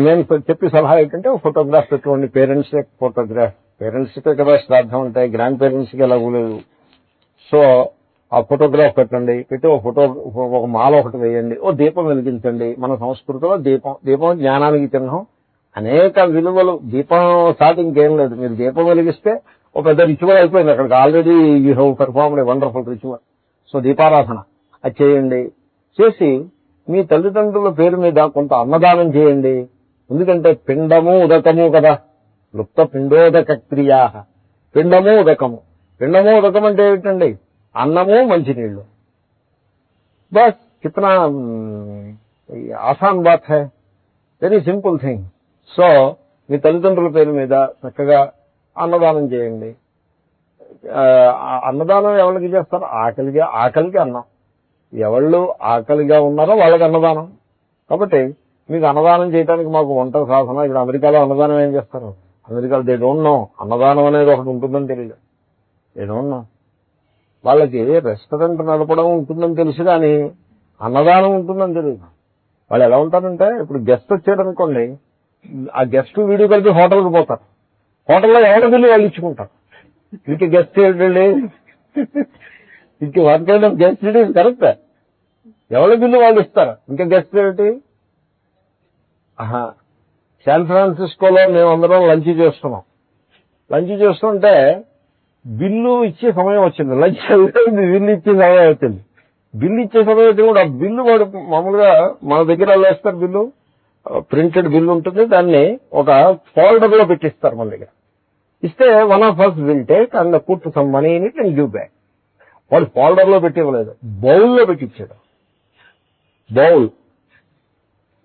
నేను చెప్పి సలహా ఏంటంటే, ఫోటోగ్రాఫ్ పెట్టుకోండి. పేరెంట్స్ ఫోటోగ్రాఫ్, పేరెంట్స్కే కదా శ్రాద్ధం ఉంటాయి, గ్రాండ్ పేరెంట్స్కి ఎలాగూ లేదు. సో ఆ ఫోటోగ్రాఫ్ పెట్టండి, పెట్టి ఒక మాల ఒకటి వేయండి, ఓ దీపం వెలిగించండి. మన సంస్కృతిలో దీపం జ్ఞానానికి చిహ్నం. అనేక విలువలు. దీపం సాటి ఇంకేం లేదు. మీరు దీపం వెలిగిస్తే ఒక పెద్ద రిచువల్ అయిపోయింది అక్కడికి. Already you have performed a wonderful ritual. So దీపారాధన అది చేయండి. చేసి మీ తల్లిదండ్రుల పేరు మీద కొంత అన్నదానం చేయండి. ఎందుకంటే పిండము ఉదకము కదా, లుప్త పిండోదక క్రియా. పిండము ఉదకము అంటే ఏమిటండి? అన్నము మంచినీళ్లు. బస్ కితనా ఆసాన్ బాత్ హై, వెరీ సింపుల్ థింగ్. సో మీ తల్లిదండ్రుల పేరు మీద చక్కగా అన్నదానం చేయండి. అన్నదానం ఎవరికి చేస్తారు? ఆకలికి అన్నం. ఎవళ్ళు ఆకలిగా ఉన్నారో వాళ్ళకి అన్నదానం. కాబట్టి మీకు అన్నదానం చేయడానికి మాకు వంట సాధన. ఇక్కడ అమెరికాలో అన్నదానం ఏం చేస్తారు? అమెరికాలో దే డోంట్ నో అన్నదానం అనేది ఒకటి ఉంటుందని తెలియదు. They don't know. వాళ్ళకి రెస్టారెంట్ నడపడం ఉంటుందని తెలుసు, కానీ అన్నదానం ఉంటుందని తెలియదు. వాళ్ళు ఎలా ఉంటారంటే, ఇప్పుడు గెస్ట్ వచ్చాడు అనుకోండి, ఆ గెస్ట్ వీడియో కలిపి హోటల్కి పోతారు. హోటల్లో ఎవరి బిల్లు వాళ్ళు ఇచ్చుకుంటారు. ఇంక గెస్ట్ ఏంటండి, ఇంక one kind of guest it is correct. ఎవరి బిల్లు వాళ్ళు ఇస్తారు. ఇంకా గెస్ట్ ఏంటి? శాన్ ఫ్రాన్సిస్కోలో మేమందరం లంచ్ చేస్తున్నాం. లంచ్ చేస్తుంటే బిల్లు ఇచ్చే సమయం వచ్చింది, లంచ్ అయిపోయింది, బిల్లు ఇచ్చే సమయం వచ్చింది. బిల్లు ఇచ్చే సమయం వచ్చి కూడా ఆ బిల్లు వాడు మామూలుగా మన దగ్గర వేస్తారు, బిల్లు ప్రింటెడ్ బిల్లు ఉంటుంది, దాన్ని ఒక ఫోల్డర్ లో పెట్టిస్తారు మన దగ్గర. ఇస్తే one of us will take and put some money in it and give back. వాడు ఫోల్డర్ లో పెట్టి ఇవ్వలేదు, బౌల్లో పెట్టించాడు. బౌల్,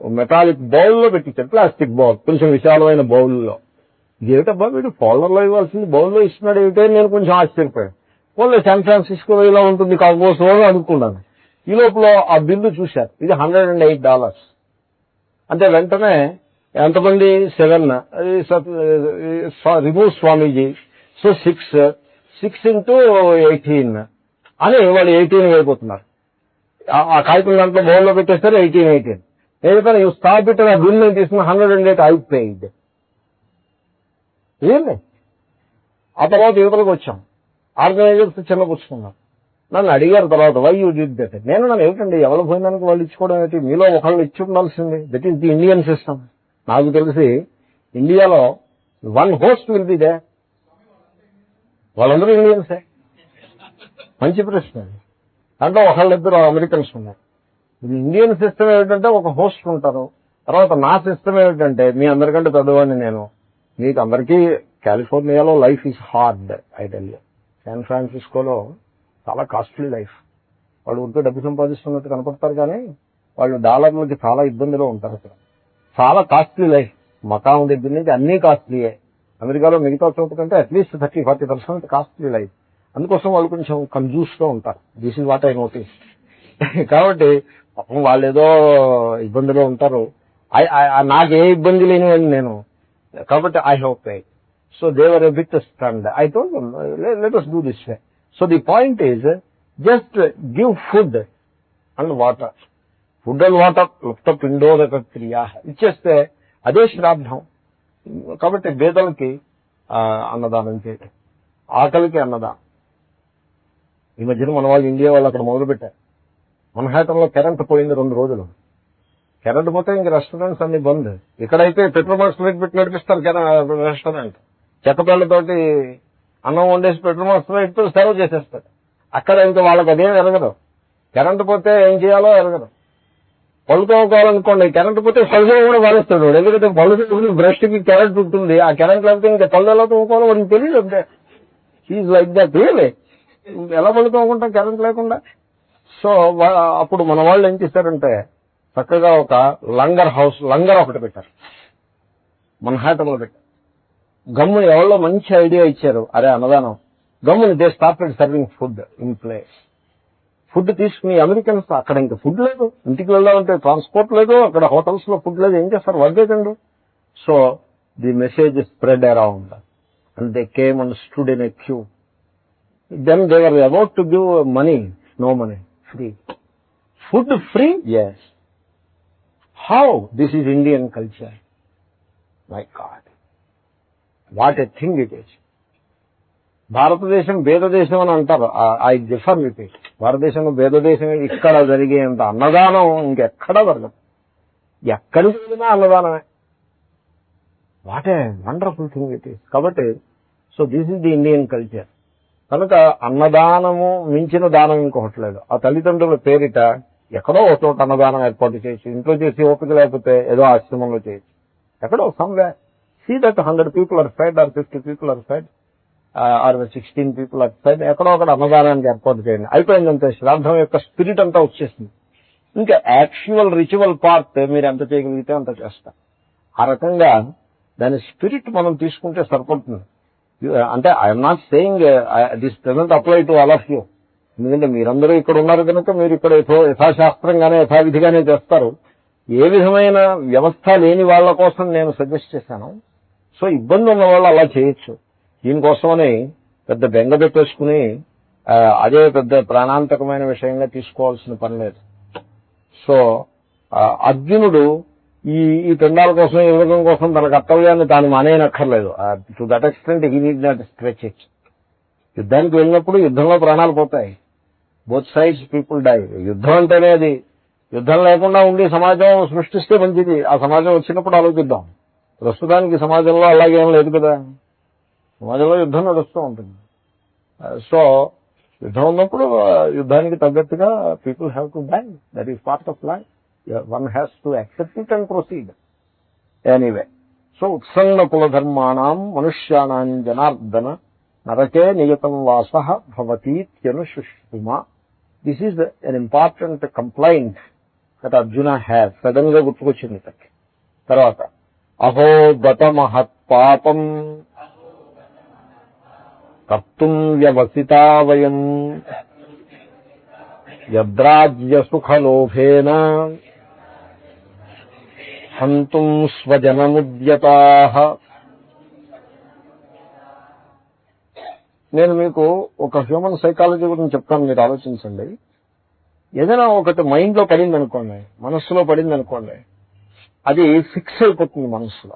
మెటాలిక్ బౌల్లో పెట్టించాడు, ప్లాస్టిక్ బౌల్, కొంచెం విశాలమైన బౌల్లో. ఏమిటబ్బా వీడు ఫోల్డర్ లో ఇవ్వాల్సింది బౌల్లో ఇస్తున్నాడు ఏమిటో నేను కొంచెం ఆశ్చర్యపోయాను. పోలే శాన్ ఫ్రాన్సిస్కో ఇలా ఉంటుంది కాకపోతే అనుకున్నాను. ఈ లోపల ఆ బిల్లు చూశారు, ఇది $108. అంటే వెంటనే ఎంతమంది 7 రిమూవ్ స్వామీజీ, సో 6 into 18 అని వాళ్ళు 18 అయిపోతున్నారు. ఆ కాగితం దాంట్లో బౌల్లో పెట్టేస్తారు 18. నేను చెప్పాను యూ స్టాప్ ఇట్, ఆ బిల్ నేను తీసుకున్న 108 ఐ పెయిడ్. ఏంటి ఆ తర్వాత యువతలకు వచ్చాం, ఆర్గనైజర్స్ చిన్న పుచ్చుకున్నాం. నన్ను అడిగారు తర్వాత వై యూ డిడ్ దట్. నేను నన్ను ఏమిటండి ఎవరు పోయినానికి వాళ్ళు ఇచ్చుకోవడం ఏంటి, మీలో ఒకళ్ళు ఇచ్చి ఉండాల్సింది. That is the Indian system. నాకు తెలిసి ఇండియాలో 1 host విల్ బి దే, వాళ్ళందరూ ఇండియన్సే. మంచి ప్రశ్న. దాంట్లో ఒకళ్ళిద్దరు అమెరికన్స్ ఉన్నారు. ఇది ఇండియన్ సిస్టమ్ ఏమిటంటే ఒక హోస్ట్ ఉంటారు. తర్వాత నా సిస్టమ్ ఏమిటంటే మీ అందరికంటే పెద్దవాడిని నేను. మీకు అందరికీ కాలిఫోర్నియాలో life is hard I tell you. San ఫ్రాన్సిస్కోలో చాలా కాస్ట్లీ లైఫ్. వాళ్ళు ఉంటే డబ్బు సంపాదిస్తున్నట్టు కనపడతారు కానీ వాళ్ళు డాలర్లకి చాలా ఇబ్బందిలో ఉంటారు. అక్కడ చాలా కాస్ట్లీ లైఫ్. మకాం దగ్గర నుంచి అన్నీ కాస్ట్లీయే. అమెరికాలో మిగతా చోట కంటే అట్లీస్ట్ 30-40% కాస్ట్లీ లైఫ్. అందుకోసం వాళ్ళు కొంచెం కన్జ్యూస్ గా ఉంటారు. This is what I notice. కాబట్టి పాపం వాళ్ళు ఏదో ఇబ్బందిలో ఉంటారు. నాకే ఇబ్బంది లేనివాడిని నేను, కాబట్టి I hope pay. So they were a bit stunned. I told them let us do this way. So the point is just give food and water. Food and water లుప్త పిండోదక క్రియ ఇచ్చేస్తే అదే శ్రాద్ధం. కాబట్టి పేదలకి అన్నదానం చేయటం, ఆకలికి అన్నదానం. ఈ మధ్యన మన వాళ్ళు ఇండియా వాళ్ళు అక్కడ మొదలుపెట్టారు. మన్హాటన్లో కరెంట్ పోయింది 2 రోజులు. కరెంట్ పోతే ఇంక రెస్టారెంట్స్ అన్ని బంద్. ఇక్కడైతే పెట్రోల్ రేట్ పెట్టి నడిపిస్తారు రెస్టారెంట్. చెక్కపిల్లతోటి అన్నం వండేసి పెట్రోల్ రేట్ సర్వ్ చేసేస్తారు. అక్కడ ఇంకా వాళ్ళకి అదేం ఎరగదు. కరెంట్ పోతే ఏం చేయాలో ఎరగదు. పళ్ళు తోముకోవాలనుకోండి, కరెంట్ పోతే పళ్ళు కూడా వారేస్తాడు. ఎందుకంటే పళ్ళు బ్రష్ కి కరెంట్ ఉంటుంది. ఆ కరెంట్ లేకపోతే ఇంకా పళ్ళు ఎలా తోముకోవాలో వాడికి తెలియదు. అంతే ఈజ్ లైక్ దట్. రియలీ ఎలా పళ్ళు తోముకుంటాం కరెంట్ లేకుండా? సో అప్పుడు మన వాళ్ళు ఏం చేశారంటే చక్కగా ఒక లంగర్ ఒకటి పెట్టారు. మన్హాటన్లో పెట్టారు. గమ్ముని ఎవరో మంచి ఐడియా ఇచ్చారు, అరే అన్నదానం. గమ్ముని they started serving food in place. Food తీసుకుని అమెరికన్స్ అక్కడ ఇంకా ఫుడ్ లేదు, ఇంటికి వెళ్దామంటే ట్రాన్స్పోర్ట్ లేదు, అక్కడ హోటల్స్ లో ఫుడ్ లేదు, ఏం చేస్తారు వర్గేటండు. So the message spread around and they came and stood in a queue. Then they were about to give money. No money, free food. Free? Yes. How? This is Indian culture. My god, what a thing it is. Bharatadesam భేదదేశం అని అంటారు. I differ with it. భారతదేశంలో భేదదేశం. ఇక్కడ జరిగేంత అన్నదానం ఇంకెక్కడా జరగదు. ఎక్కడికి వెళ్ళినా అన్నదానమే. What a wonderful thing it is. కాబట్టి so this is the Indian culture. కనుక అన్నదానము మించిన దానం ఇంకొకటి లేదు. ఆ తల్లిదండ్రుల పేరిట ఎక్కడో ఒక చోట అన్నదానం ఏర్పాటు చేయొచ్చు. ఇంట్లో చేసి ఓపిక లేకపోతే ఏదో ఆశ్రమంలో చేయొచ్చు. ఎక్కడో somewhere see that 100 people are fed or 50 people are fed or 16 people are fed. ఎక్కడో అక్కడ అన్నదానానికి ఏర్పాటు చేయండి. అయిపోయిందంటే శ్రాద్ధం యొక్క స్పిరిట్ అంతా వచ్చేసింది. ఇంకా యాక్చువల్ రిచువల్ పార్ట్ మీరు ఎంత చేయగలిగితే అంత చేస్తారు. ఆ రకంగా దాని స్పిరిట్ మనం తీసుకుంటే సరిపడుతుంది. అంటే I'm not saying this doesn't apply to all of you. ఎందుకంటే మీరందరూ ఇక్కడ ఉన్నారు కనుక మీరు ఇక్కడ యథాశాస్త్రంగానే యథావిధిగానే చేస్తారు. ఏ విధమైన వ్యవస్థ లేని వాళ్ళ కోసం నేను సజెస్ట్ చేశాను. సో ఇబ్బంది ఉన్న వాళ్ళు అలా చేయొచ్చు. దీనికోసమని పెద్ద బెంగ పెట్టేసుకుని అదే పెద్ద ప్రాణాంతకమైన విషయంగా తీసుకోవాల్సిన పని లేదు. సో అర్జునుడు ఈ పిండాల కోసం, ఈ యుగం కోసం తన కర్తవ్యాన్ని తాను మానేయనక్కర్లేదు. To that extent he need not stretch it. యుద్ధానికి వెళ్ళినప్పుడు యుద్ధంలో ప్రాణాలు పోతాయి. Both sides people die. యుద్ధం అంటేనే అది. యుద్ధం లేకుండా ఉండి సమాజం సృష్టిస్తే మంచిది. ఆ సమాజం వచ్చినప్పుడు ఆలోచిద్దాం. ప్రస్తుతానికి సమాజంలో అలాగేం లేదు కదా. సమాజంలో యుద్ధం నడుస్తూ ఉంటుంది. సో యుద్ధం ఉన్నప్పుడు యుద్ధానికి తగ్గట్టుగా people have to die. That is part of life. One has to accept it and proceed anyway. So ఉత్సన్న కులధర్మాణం మనుష్యానాం జనార్దన నరకే నియతం వాస భవతీత్యనుశుష్మా. This is an important complaint that Arjuna has. Sudden గా గుర్తుకొచ్చింది. తర్వాత అహో బత మహత్పాపం కర్తుం వ్యవసితా వయం యద్రాజ్య సుఖలోభేన హంతుం స్వజనముద్యతాః. నేను మీకు ఒక హ్యూమన్ సైకాలజీ గురించి చెప్తాను, మీరు ఆలోచించండి. ఏదైనా ఒకటి మైండ్ లో పడింది అనుకోండి, మనస్సులో పడింది అనుకోండి, అది ఫిక్స్ అయిపోతుంది మనస్సులో.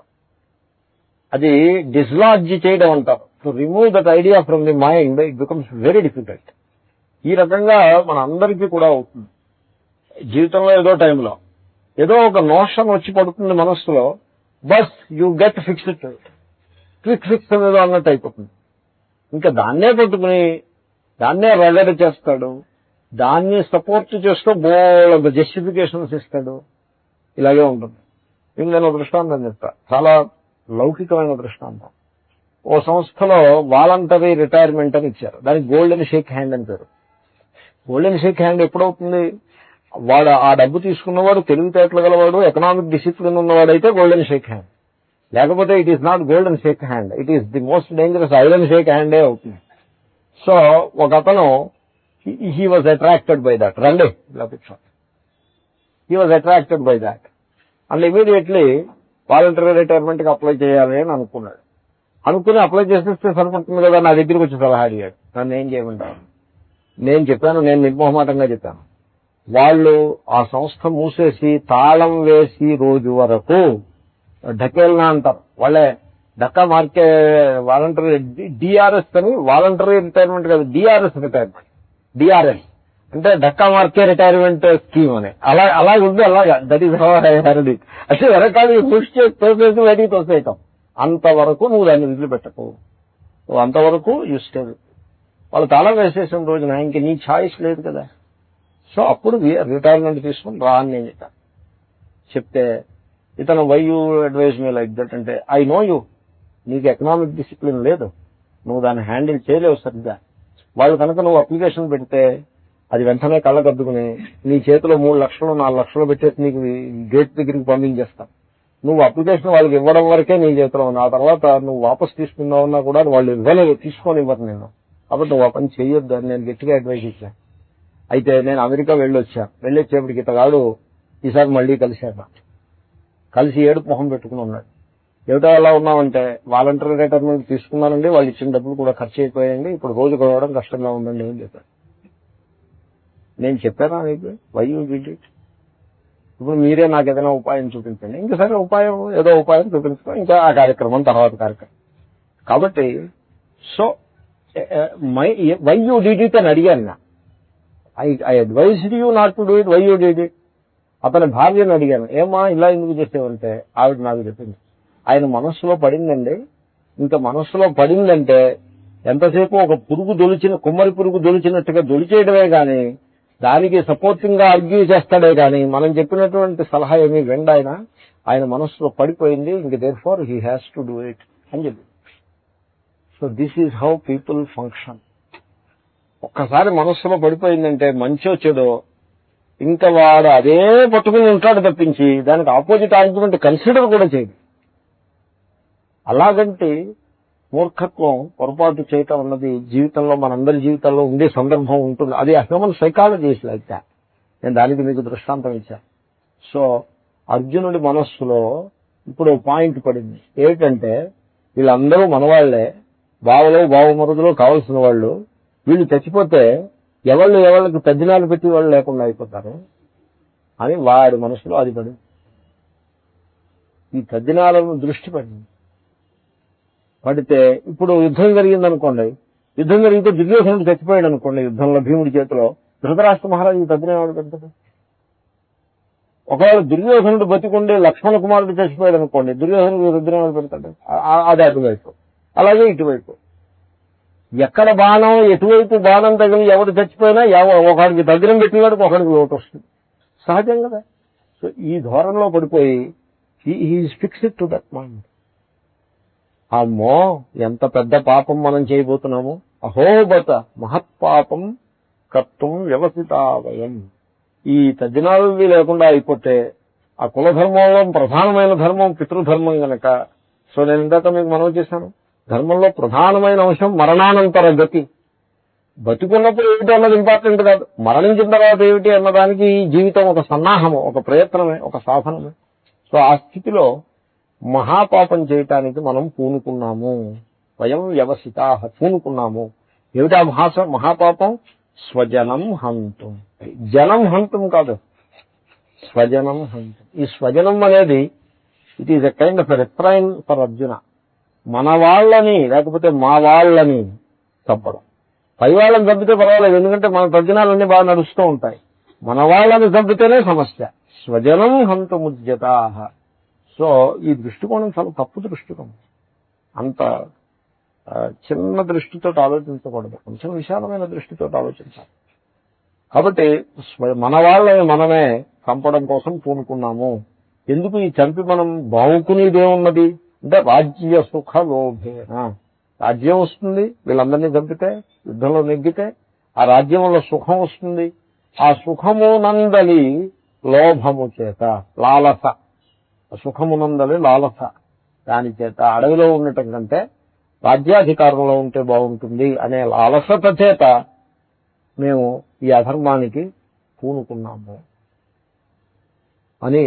అది డిస్లాడ్జ్ చేయడం అంటారు. To remove that idea from the mind it becomes very difficult. ఈ రకంగా మన అందరికీ కూడా అవుతుంది. జీవితంలో ఏదో టైంలో ఏదో ఒక నోషన్ వచ్చి పడుతుంది మనస్సులో, bus you get fixed. Quick fix అనేదో అన్నట్టు అయిపోతుంది. ఇంకా దాన్నే పట్టుకుని దాన్నే వెల్లడి చేస్తాడు, దాన్ని సపోర్ట్ చేస్తూ బోల్డ్ జస్టిఫికేషన్స్ ఇస్తాడు. ఇలాగే ఉంటుంది. ఇంక నేను దృష్టాంతం చెప్తా, చాలా లౌకికమైన దృష్టాంతం. ఓ సంస్థలో వాలంటరీ రిటైర్మెంట్ అని ఇచ్చారు. దానికి గోల్డెన్ షేక్ హ్యాండ్ అని పేరు. గోల్డెన్ షేక్ హ్యాండ్ ఎప్పుడవుతుంది? వాడు ఆ డబ్బు తీసుకున్నవాడు తెలివితేటలు గలవాడు, ఎకనామిక్ డిసిప్లిన్ ఉన్నవాడైతే గోల్డెన్ షేక్ హ్యాండ్. లేకపోతే it is not golden shake hand, it is the most dangerous iron shake హ్యాండే అవుతుంది. సో ఒక అతను he was attracted by that. రండి he was attracted by that and immediately voluntary retirement కి apply చేయాలి అని అనుకున్నాడు. అనుకుని అప్లై చేసేస్తే సరిపడుతుంది కదా, నా దగ్గరికి వచ్చి సలహా అడిగాడు, నన్ను ఏం చేయమంటారు. నేను చెప్పాను, నేను నిర్మోహమాటంగా చెప్పాను, వాళ్ళు ఆ సంస్థ మూసేసి తాళం వేసి రోజు వరకు ఢకేల్నా అంటారు. వాళ్ళే డక్కా మార్కే వాలంటరీ డిఆర్ఎస్ అని, వాలంటరీ రిటైర్మెంట్ కాదు, డిఆర్ఎస్ రిటైర్మెంట్. డిఆర్ఎస్ అంటే డక్కా మార్కే రిటైర్మెంట్ స్కీమ్ అని. అలా ఉంది. అలాగా that is how I heard it. అంటే వెనకాల పుష్ చేసి తోసేసి బయటికి తోసేయటం. అంతవరకు నువ్వు దాన్ని వదిలిపెట్టకు, నువ్వు అంతవరకు యూ స్టే. వాళ్ళు తాళం వేసేసిన రోజున ఇంక నీ ఛాయిస్ లేదు కదా. సో అప్పుడు రిటైర్మెంట్ తీసుకుని రా అని నేను చెప్పాను. చెప్తే ఇతను why you advise me like that అంటే, ఐ నో యూ, నీకు ఎకనామిక్ డిసిప్లిన్ లేదు, నువ్వు దాన్ని హ్యాండిల్ చేయలేవు సరిగ్గా. వాళ్ళు కనుక నువ్వు అప్లికేషన్ పెడితే అది వెంటనే కళ్ళకద్దుకుని నీ చేతిలో 3 లక్షలు 4 లక్షలు పెట్టేసి నీకు గేట్ దగ్గరికి పంపించేస్తాం. నువ్వు అప్లికేషన్ వాళ్ళకి ఇవ్వడం వరకే నీ చేతిలో ఉంది. ఆ తర్వాత నువ్వు వాపస్ తీసుకుందామన్నా కూడా వాళ్ళు తీసుకొని ఇవ్వరు నేను. కాబట్టి నువ్వు ఆ పని చేయొద్దు అని నేను గట్టిగా అడ్వైజ్ ఇచ్చాను. అయితే నేను అమెరికా వెళ్ళొచ్చేప్పటికి ఇతగాడు ఈసారి మళ్ళీ కలిసి ఏడుపు మొహం పెట్టుకుని ఉన్నాడు. ఏమిటో అలా ఉన్నామంటే, వాలంటరీ రిటైర్మెంట్ తీసుకున్నానండి, వాళ్ళు ఇచ్చిన డబ్బులు కూడా ఖర్చు అయిపోయాయండి, ఇప్పుడు రోజు కొనవడం కష్టంగా ఉందండి అని చెప్పాను. నేను చెప్పానా నీకు వై యూ డిడ్ ఇట్? ఇప్పుడు మీరే నాకు ఏదైనా ఉపాయం చూపించండి. ఇంకా సరే ఏదో ఉపాయం చూపించుకో, ఇంకా ఆ కార్యక్రమం తర్వాత కార్యక్రమం. కాబట్టి so why you did it అని అడిగాను. I advised you not to do it, why you did it. అతని భార్యను అడిగాను, ఏమా ఇలా ఎందుకు చేసేవంటే ఆవిడ నాకు చెప్పింది, ఆయన మనస్సులో పడిందండి. ఇంకా మనస్సులో పడిందంటే ఎంతసేపు ఒక కుమ్మరి పురుగు దొలిచినట్టుగా దొలిచేయడమే కానీ దానికి సపోర్టింగ్ గా ఆర్గ్యూ చేస్తాడే కానీ మనం చెప్పినటువంటి సలహా ఏమీ వెండ ఆయన మనస్సులో పడిపోయింది, ఇంక therefore he has to do it అని చెప్పి. So this is how people function. ఒక్కసారి మనస్సులో పడిపోయిందంటే మంచో చెడో ఇంకా వాడు అదే పట్టుకుని ఉంటాడు తప్పించి దానికి ఆపోజిట్ ఆర్గ్యుమెంట్ కన్సిడర్ కూడా చేయదు. అలాగంటే మూర్ఖత్వం, పొరపాటు చేయటం అన్నది జీవితంలో మనందరి జీవితాల్లో ఉండే సందర్భం ఉంటుంది. అది హ్యూమన్ సైకాలజీ లైక్ దాట్. నేను దానికి మీకు దృష్టాంతం ఇచ్చాను. సో అర్జునుడి మనస్సులో ఇప్పుడు పాయింట్ పడింది. ఏమిటంటే వీళ్ళందరూ మనవాళ్లే, బావమరుదులో కావాల్సిన వాళ్ళు, వీళ్ళు చచ్చిపోతే ఎవరికి తద్దినాలు పెట్టి వాళ్ళు లేకుండా అయిపోతారు అని వాడి మనసులో అది పడింది. ఈ తద్దినాలను దృష్టి పడితే ఇప్పుడు యుద్ధం జరిగిందనుకోండి, యుద్ధం జరిగితే దుర్యోధనుడు చచ్చిపోయాడు అనుకోండి, యుద్ధంలో భీముడి చేతిలో, ధృతరాష్ట్ర మహారాజు ఈ తద్దినాలు పెడతాడు. ఒకవేళ దుర్యోధనుడు బతికుండే లక్ష్మణ కుమారుడు చచ్చిపోయాడు అనుకోండి, దుర్యోధనుడు తద్దినాలు పెడతాడు. అది అటువైపు. అలాగే ఇటువైపు ఎక్కడ బాణం, ఎటువైపు బాణం తగిలి ఎవరు చచ్చిపోయినా ఒకడికి దగ్గరం పెట్టినాడు, ఒకడికి లోటు వస్తుంది, సహజం కదా. సో ఈ ధోరణిలో పడిపోయి is fixed to that mind. అమ్మో ఎంత పెద్ద పాపం మనం చేయబోతున్నాము, అహోబత మహత్పాపం కర్తం వ్యవసితావయం. ఈ తద్దినాలు లేకుండా అయిపోతే ఆ కులధర్మంలో ప్రధానమైన ధర్మం పితృధర్మం గనక. సో నేను ఇందాక మీకు మనవి చేశాను, ధర్మంలో ప్రధానమైన అంశం మరణానంతర గతి. బతికున్నప్పుడు ఏమిటి అన్నది ఇంపార్టెంట్ కాదు, మరణించిన తర్వాత ఏమిటి అన్నదానికి జీవితం ఒక సన్నాహము, ఒక ప్రయత్నమే, ఒక సాధనమే. సో ఆ స్థితిలో మహాపాపం చేయటానికి మనం పూనుకున్నాము. వయం వ్యవసితా, పూనుకున్నాము. ఏమిటా మహాపాపం? స్వజనం హంతం. జనం హంతం కాదు, స్వజనం హంతం. ఈ స్వజనం అనేది it is a kind of refrain for Arjuna. మన వాళ్ళని లేకపోతే మా వాళ్ళని చంపడం. పై వాళ్ళని చంపితే పర్వాలేదు, ఎందుకంటే మన తద్దినాలన్నీ బాగా నడుస్తూ ఉంటాయి. మన వాళ్ళని చంపితేనే సమస్య. స్వజనం హంతముద్యతా. సో ఈ దృష్టికోణం చాలా తప్పు దృష్టికోణం. అంత చిన్న దృష్టితో ఆలోచించకూడదు, కొంచెం విశాలమైన దృష్టితో ఆలోచించాలి. కాబట్టి మన వాళ్ళని మనమే చంపడం కోసం పూనుకున్నాము. ఎందుకు ఈ చంపి మనం బావుకునేదేమున్నది అంటే రాజ్య సుఖ లోభేన. రాజ్యం వస్తుంది వీళ్ళందరినీ చంపితే, యుద్ధంలో నెగ్గితే ఆ రాజ్యం వల్ల సుఖం వస్తుంది. ఆ సుఖమునందలి లోభము చేత లాలస, సుఖమునందలి లాలస, దాని చేత అడవిలో ఉండటం కంటే రాజ్యాధికారంలో ఉంటే బాగుంటుంది అనే లాలసత చేత మేము ఈ అధర్మానికి పూనుకున్నాము అని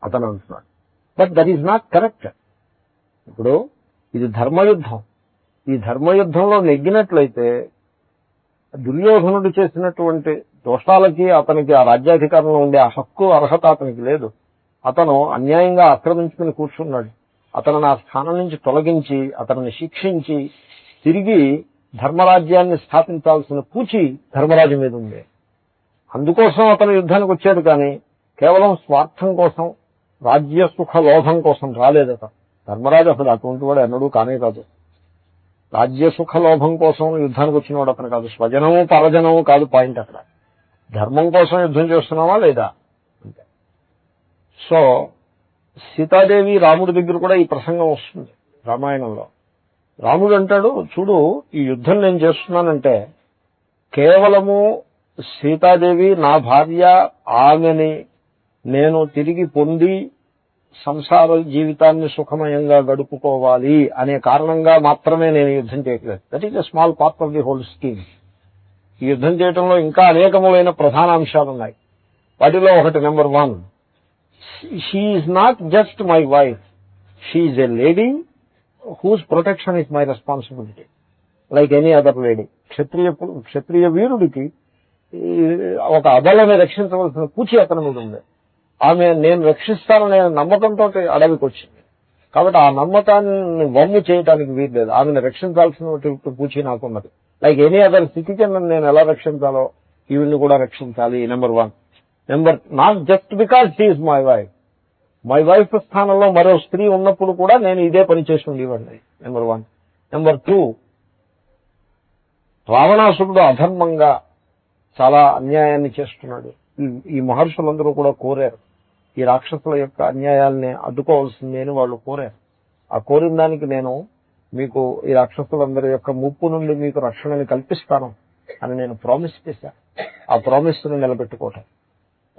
అతను అంటున్నాడు. But that is not correct. ఇప్పుడు ఇది ధర్మయుద్ధం. ఈ ధర్మయుద్ధంలో నెగ్గినట్లయితే దుర్యోధనుడు చేసినటువంటి దోషాలకి అతనికి ఆ రాజ్యాధికారంలో ఉండే ఆ హక్కు అర్హత అతనికి లేదు. అతను అన్యాయంగా ఆక్రమించుకుని కూర్చున్నాడు. అతను ఆ స్థానం నుంచి తొలగించి అతనిని శిక్షించి తిరిగి ధర్మరాజ్యాన్ని స్థాపించాల్సిన పూచి ధర్మరాజు మీద ఉంది. అందుకోసం అతను యుద్ధానికి వచ్చాడు, కానీ కేవలం స్వార్థం కోసం, రాజ్య సుఖ లోభం కోసం రాలేదట. ధర్మరాజు అసలు అటువంటి వాడు ఎన్నడూ కానే కాదు. రాజ్య సుఖ లోభం కోసం యుద్ధానికి వచ్చినవాడు అతను కాదు. స్వజనము పరజనము కాదు పాయింట్ అక్కడ. ధర్మం కోసం యుద్ధం చేస్తున్నావా లేదా అంతే. సో సీతాదేవి రాముడి దగ్గర కూడా ఈ ప్రసంగం వస్తుంది రామాయణంలో. రాముడు అంటాడు, చూడు ఈ యుద్ధం నేను చేస్తున్నానంటే కేవలము సీతాదేవి నా భార్య, ఆమెని నేను తిరిగి పొంది సంసార జీవితాన్ని సుఖమయంగా గడుపుకోవాలి అనే కారణంగా మాత్రమే నేను యుద్ధం చేయట్లేదు. That is a small part of the whole scheme. ఈ యుద్ధం చేయడంలో ఇంకా అనేకములైన ప్రధాన అంశాలు ఉన్నాయి. వాటిలో ఒకటి number 1, she is not just my wife, she is a lady whose protection is my responsibility like any other lady. క్షత్రియ వీరుడికి ఒక అబలని రక్షించవలసిన పూచి అతని మీద ఉంది. ఆమె నేను రక్షిస్తాననే నమ్మకంతో అడవికి వచ్చింది. కాబట్టి ఆ నమ్మకాన్ని వమ్ము చేయడానికి వీల్లేదు. ఆమెను రక్షించాల్సిన పూచి నాకున్నది. లైక్ ఎనీ అదర్ సిటిజన్ నేను ఎలా రక్షించాలో ఈవిడ్ని కూడా రక్షించాలి. Number 1. Number not just because she is my wife. My wife స్థానంలో మరో స్త్రీ ఉన్నప్పుడు కూడా నేను ఇదే పని చేసి ఉండేవాడిని. నెంబర్ 1. నెంబర్ 2, రావణాసురుడు అధర్మంగా చాలా అన్యాయాన్ని చేస్తున్నాడు. ఈ మహర్షులందరూ కూడా కోరారు, ఈ రాక్షసుల యొక్క అన్యాయాల్ని అడ్డుకోవాల్సింది అని వాళ్ళు కోరారు. ఆ కోరిన దానికి నేను మీకు ఈ రాక్షసులందరి యొక్క ముప్పు నుండి మీకు రక్షణని కల్పిస్తాను అని నేను ప్రామిస్ చేశాను. ఆ ప్రామిస్ ని నిలబెట్టుకోవటం.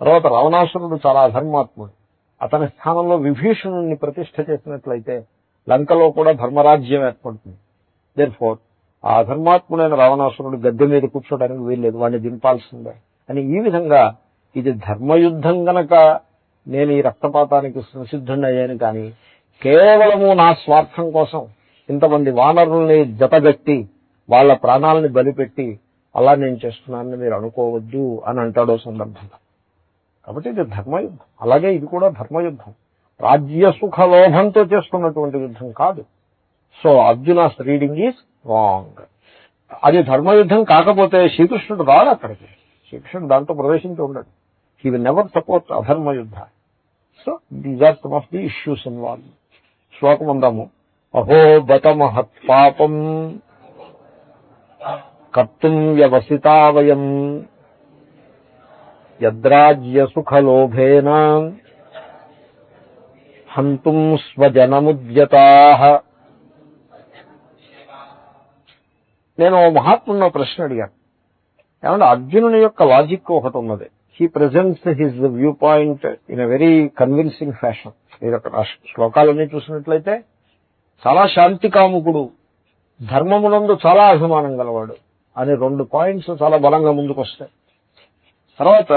తర్వాత రావణాసురుడు చాలా అధర్మాత్ముడు. అతని స్థానంలో విభీషణుడిని ప్రతిష్ఠ చేసినట్లయితే లంకలో కూడా ధర్మరాజ్యం ఏర్పడుతుంది. దేర్ఫోర్ ఆ అధర్మాత్ముడైన రావణాసురుడు గద్దె మీద కూర్చోడానికి వీల్లేదు, వాడిని దింపాల్సిందే అని. ఈ విధంగా ఇది ధర్మయుద్ధం గనక నేను ఈ రక్తపాతానికి సంసిద్ధుడిని అయ్యాను, కానీ కేవలము నా స్వార్థం కోసం ఇంతమంది వానరుల్ని జతగట్టి వాళ్ళ ప్రాణాలని బలిపెట్టి అలా నేను చేస్తున్నానని మీరు అనుకోవద్దు అని అంటాడో సందర్భంగా. కాబట్టి ఇది ధర్మయుద్ధం. అలాగే ఇది కూడా ధర్మయుద్ధం, రాజ్య సుఖ లోభంతో చేస్తున్నటువంటి యుద్ధం కాదు. So Arjuna's reading is wrong. అది ధర్మయుద్ధం కాకపోతే శ్రీకృష్ణుడు రాడు అక్కడికి. శ్రీకృష్ణుడు దాంట్లో ప్రవేశించి ఉండడు. హీ విల్ నెవర్ సపోర్ట్ అధర్మయుద్ధ. So these are some of the issues involve. శ్లోకం అందాము. అహో బత మహత్ పాపం కర్తుం వ్యవసితా వయం యద్రాజ్య సుఖలోభేన హంతుం స్వజనముద్యతాః. నేను మహాత్ముని ప్రశ్న అడిగాను, ఏమంటే అర్జునుని యొక్క లాజిక్ ఒకటి ఉన్నది. He presents his view point in a very convincing fashion. మీరు అక్కడ శ్లోకాలన్నీ చూసినట్లయితే చాలా శాంతికాముకుడు, ధర్మమునందు చాలా అభిమానం గలవాడు అనే 2 పాయింట్స్ చాలా బలంగా ముందుకు వస్తాయి. తర్వాత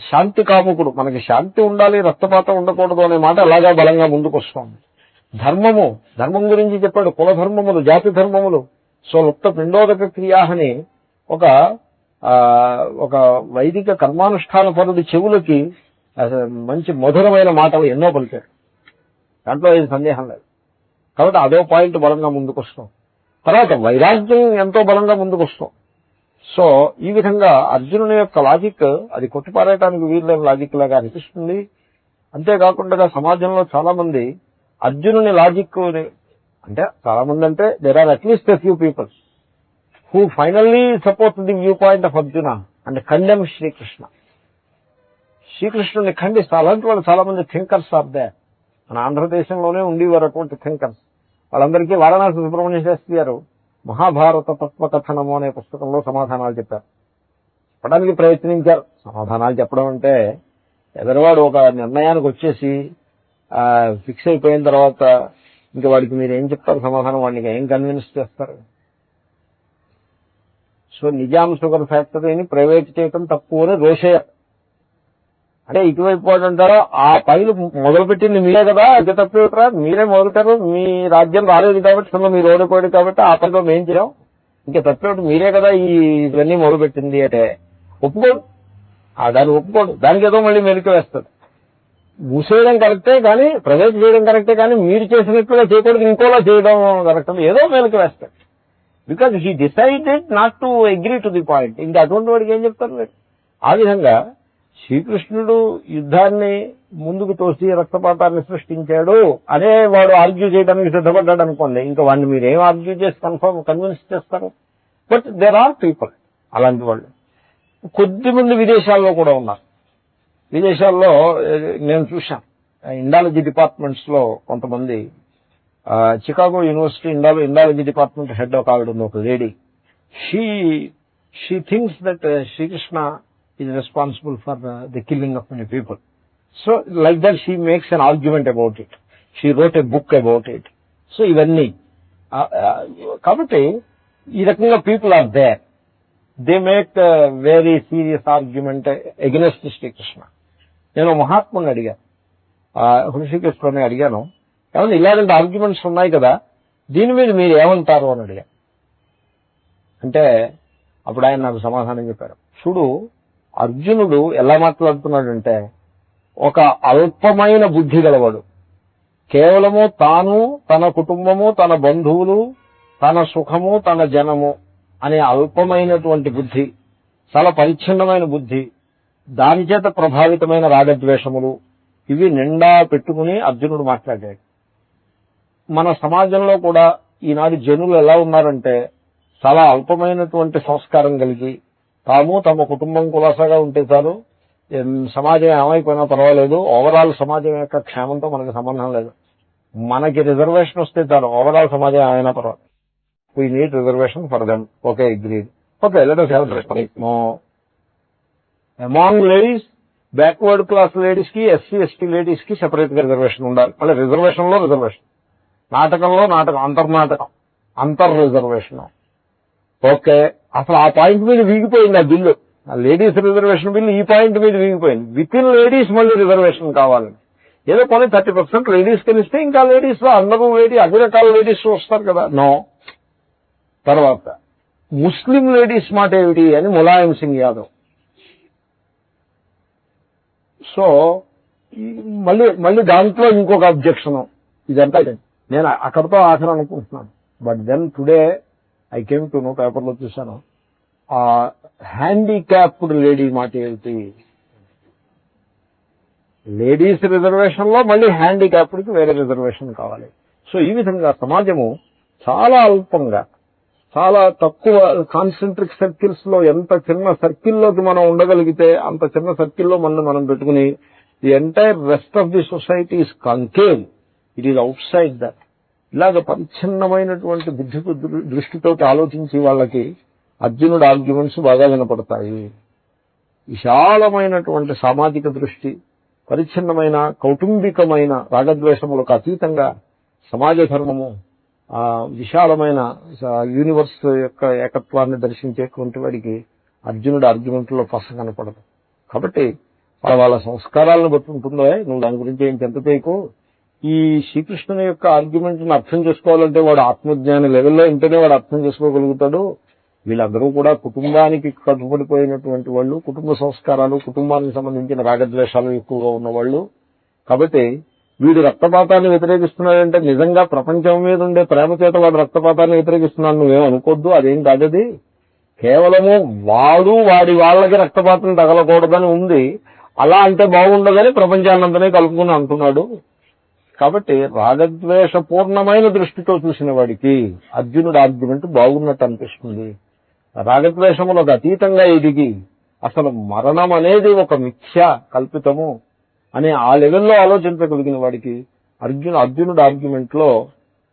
శాంతికాముకుడు, మనకి శాంతి ఉండాలి, రక్తపాతం ఉండకూడదు అనే మాట అలాగా బలంగా ముందుకు వస్తుంది. ధర్మం గురించి చెప్పాడు, కుల ధర్మములు, జాతి ధర్మములు. సో లుప్త పిండోదక క్రియాని ఒక వైదిక కర్మానుష్ఠాన పరుడి చెవులకి మంచి మధురమైన మాటలు ఎన్నో పలికాడు, దాంట్లో ఏది సందేహం లేదు. కాబట్టి అదో పాయింట్ బలంగా ముందుకు వస్తాం. తర్వాత వైరాగ్యం ఎంతో బలంగా ముందుకు వస్తాం. సో ఈ విధంగా అర్జునుని యొక్క లాజిక్ అది కొట్టిపారేయడానికి వీళ్ళని లాజిక్ లాగా అనిపిస్తుంది. అంతేకాకుండా సమాజంలో చాలా మంది అర్జునుని లాజిక్ అంటే చాలా మంది అంటే there are at least a few people who finally support the view point of Arjuna and condemn Shri Krishna. శ్రీకృష్ణుని ఖండిస్తారు. అలాంటి వాళ్ళు చాలా మంది థింకర్స్ ఆర్ దే. మన ఆంధ్రదేశంలోనే ఉండేవారు అటువంటి థింకర్స్. వాళ్ళందరికీ వారణాసి సుబ్రహ్మణ్య శాస్త్రి గారు మహాభారత తత్వకథనము అనే పుస్తకంలో సమాధానాలు చెప్పారు. చెప్పడానికి ప్రయత్నించారు. సమాధానాలు చెప్పడం అంటే ఎదరవాడు ఒక నిర్ణయానికి వచ్చేసి ఫిక్స్ అయిపోయిన తర్వాత ఇంకా వాడికి మీరు ఏం చెప్తారు సమాధానం, వాడికి ఏం కన్విన్స్ చేస్తారు? సో నిజాం షుగర్ ఫ్యాక్టరీని ప్రైవేట్ చేయటం తక్కువ అని రోషయ్య అంటే ఇటువైపు వాడు అంటారా, ఆ పైలు మొదలుపెట్టింది మీరే కదా, అది తప్పేట్రా, మీరే మొదలుపెట్టారు, మీ రాజ్యం రాలేదు కాబట్టి అసలు మీరు ఓడిపోయాడు కాబట్టి ఆ పనిలో మేం చేయం, ఇంకా తప్పేమిటి, మీరే కదా ఇవన్నీ మొదలుపెట్టింది అంటే ఒప్పుకోడు. దాన్ని ఒప్పుకోడు. దానికి ఏదో మళ్ళీ మెలిక వేస్తాడు. మూసేయడం కరెక్టే కానీ, ప్రైవేట్ చేయడం కరెక్టే కానీ, మీరు చేసినట్లుగా చేయకూడదు, ఇంకోలా చేయడం కరెక్ట్, ఏదో మెలిక వేస్తాడు. Because he decided not to agree to the point. ఇంకా అటువంటి వాడికి ఏం చెప్తారు మీరు? ఆ విధంగా శ్రీకృష్ణుడు యుద్ధాన్ని ముందుకు తోసి రక్తపాతాన్ని సృష్టించాడు అనే వాడు ఆర్గ్యూ చేయడానికి సిద్ధపడ్డాడు అనుకోండి, ఇంకా వాడిని మీరు ఏం ఆర్గ్యూ చేసి కన్విన్స్ చేస్తారు? బట్ దేర్ ఆర్ పీపుల్ అలాంటి వాళ్ళు. కొద్దిమంది విదేశాల్లో కూడా ఉన్నారు. విదేశాల్లో నేను చూశాను, ఇండాలజీ డిపార్ట్మెంట్స్ లో కొంతమంది, Chicago University Indology department head ఒక ఆవిడ ఉంది, ఒక lady. She thinks that Shri Krishna is responsible for the killing of many people. So like that she makes an argument about it. She wrote a book about it. So ivanni kabatti ee rakamga people are there. They make a very serious argument against Shri Krishna. Nenu mahatmani adiga హృషికేశ్వరుని అడిగాను, ఏమన్నా ఇలాంటి arguments ఉన్నాయి కదా, దీని మీద మీరు ఏమంటారు అని అడిగా. అంటే అప్పుడు ఆయన నాకు సమాధానం చెప్పారు. చూడు, అర్జునుడు ఎలా మాట్లాడుతున్నాడంటే ఒక అల్పమైన బుద్ధి గలవాడు. కేవలము తాను, తన కుటుంబము, తన బంధువులు, తన సుఖము, తన జనము అనే అల్పమైనటువంటి బుద్ధి, చాలా పరిచ్ఛిన్నమైన బుద్ధి, దాని చేత ప్రభావితమైన రాగద్వేషములు, ఇవి నిండా పెట్టుకుని అర్జునుడు మాట్లాడాడు. మన సమాజంలో కూడా ఈనాడు జనులు ఎలా ఉన్నారంటే చాలా అల్పమైనటువంటి సంస్కారం కలిగి, తాము తమ కుటుంబం కులాసాగా ఉంటే చాలు, సమాజం ఏమైపోయినా పర్వాలేదు, ఓవరాల్ సమాజం యొక్క క్షేమంతో మనకు సంబంధం లేదు, మనకి రిజర్వేషన్ వస్తే చాలు, ఓవరాల్ సమాజం ఏమైనా పర్వాలేదు, we need reservation for them. Okay, agreed. Okay, let us have among ladies, backward class ladies కి, ఎస్సీ ఎస్టీ లేడీస్ కి సెపరేట్ గా రిజర్వేషన్ ఉండాలి. మళ్ళీ రిజర్వేషన్ లో రిజర్వేషన్, నాటకంలో నాటకం, అంతర్ రిజర్వేషన్. ఓకే, అసలు ఆ పాయింట్ మీద వీగిపోయింది ఆ బిల్లు, లేడీస్ రిజర్వేషన్ బిల్లు ఈ పాయింట్ మీద వీగిపోయింది. విత్ ఇన్ లేడీస్ మళ్ళీ రిజర్వేషన్ కావాలని, ఏదో కొన్ని 30% లేడీస్ కలిస్తే ఇంకా లేడీస్ లో అందరూ అన్ని రకాల లేడీస్ వస్తారు కదా. నో. తర్వాత ముస్లిం లేడీస్ మాట ఏమిటి అని ములాయం సింగ్ యాదవ్. సో మళ్ళీ దాంట్లో ఇంకొక అబ్జెక్షన్. ఇదంతా నేను అక్కడితో ఆఖరి అనుకుంటున్నాను. But then today I came to know, పేపర్లో చూశాను, హ్యాండిక్యాప్డ్ లేడీ మాట ఏమిటి, లేడీస్ రిజర్వేషన్ లో మళ్ళీ హ్యాండిక్యాప్డ్కి వేరే రిజర్వేషన్ కావాలి. సో ఈ విధంగా సమాజము చాలా అల్పంగా చాలా తక్కువ కాన్సెంట్రిక్ సర్కిల్స్ లో, ఎంత చిన్న సర్కిల్లోకి మనం ఉండగలిగితే అంత చిన్న సర్కిల్లో మనం పెట్టుకుని the entire rest of the society is concave, it is outside that. ఇలాగ పరిచ్ఛిన్నమైనటువంటి దృష్టితో ఆలోచించి వాళ్ళకి అర్జునుడు ఆర్గ్యుమెంట్స్ బాగా వినపడతాయి. విశాలమైనటువంటి సామాజిక దృష్టి, పరిచ్ఛిన్నమైన కౌటుంబికమైన రాగద్వేషములకు అతీతంగా సమాజ ధర్మము, విశాలమైన యూనివర్స్ యొక్క ఏకత్వాన్ని దర్శించేటువంటి వాడికి అర్జునుడు ఆర్గ్యుమెంట్ లో పస కనపడదు. కాబట్టి వాళ్ళ సంస్కారాలను బట్టి ఉంటుందో, నువ్వు దాని గురించి ఏం చెంత చేయకు. ఈ శ్రీకృష్ణుని యొక్క ఆర్గ్యుమెంట్ ని అర్థం చేసుకోవాలంటే వాడు ఆత్మజ్ఞాని లెవెల్లో ఉంటేనే వాడు అర్థం చేసుకోగలుగుతాడు. వీళ్ళందరూ కూడా కుటుంబానికి కట్టుబడిపోయినటువంటి వాళ్ళు, కుటుంబ సంస్కారాలు, కుటుంబానికి సంబంధించిన రాగద్వేషాలు ఎక్కువగా ఉన్నవాళ్ళు. కాబట్టి వీడు రక్తపాతాన్ని వ్యతిరేకిస్తున్నాడంటే నిజంగా ప్రపంచం మీద ఉండే ప్రేమ చేత వాడు రక్తపాతాన్ని వ్యతిరేకిస్తున్నాడు నువ్వేం అనుకోద్దు. అదేం కాదది. కేవలము వాడు వాళ్ళకి రక్తపాతం తగలకూడదని ఉంది. అలా అంటే బాగుండదని ప్రపంచాన్నంతనే కలుపుకుని అంటున్నాడు. కాబట్టి రాగద్వేష పూర్ణమైన దృష్టితో చూసిన వాడికి అర్జునుడు ఆర్గ్యుమెంట్ బాగున్నట్టు అనిపిస్తుంది. రాగద్వేషములకు అతీతంగా ఎదిగి అసలు మరణం అనేది ఒక మిథ్య కల్పితము అనే ఆ లెవెల్లో ఆలోచించగలిగిన వాడికి అర్జునుడు ఆర్గ్యుమెంట్ లో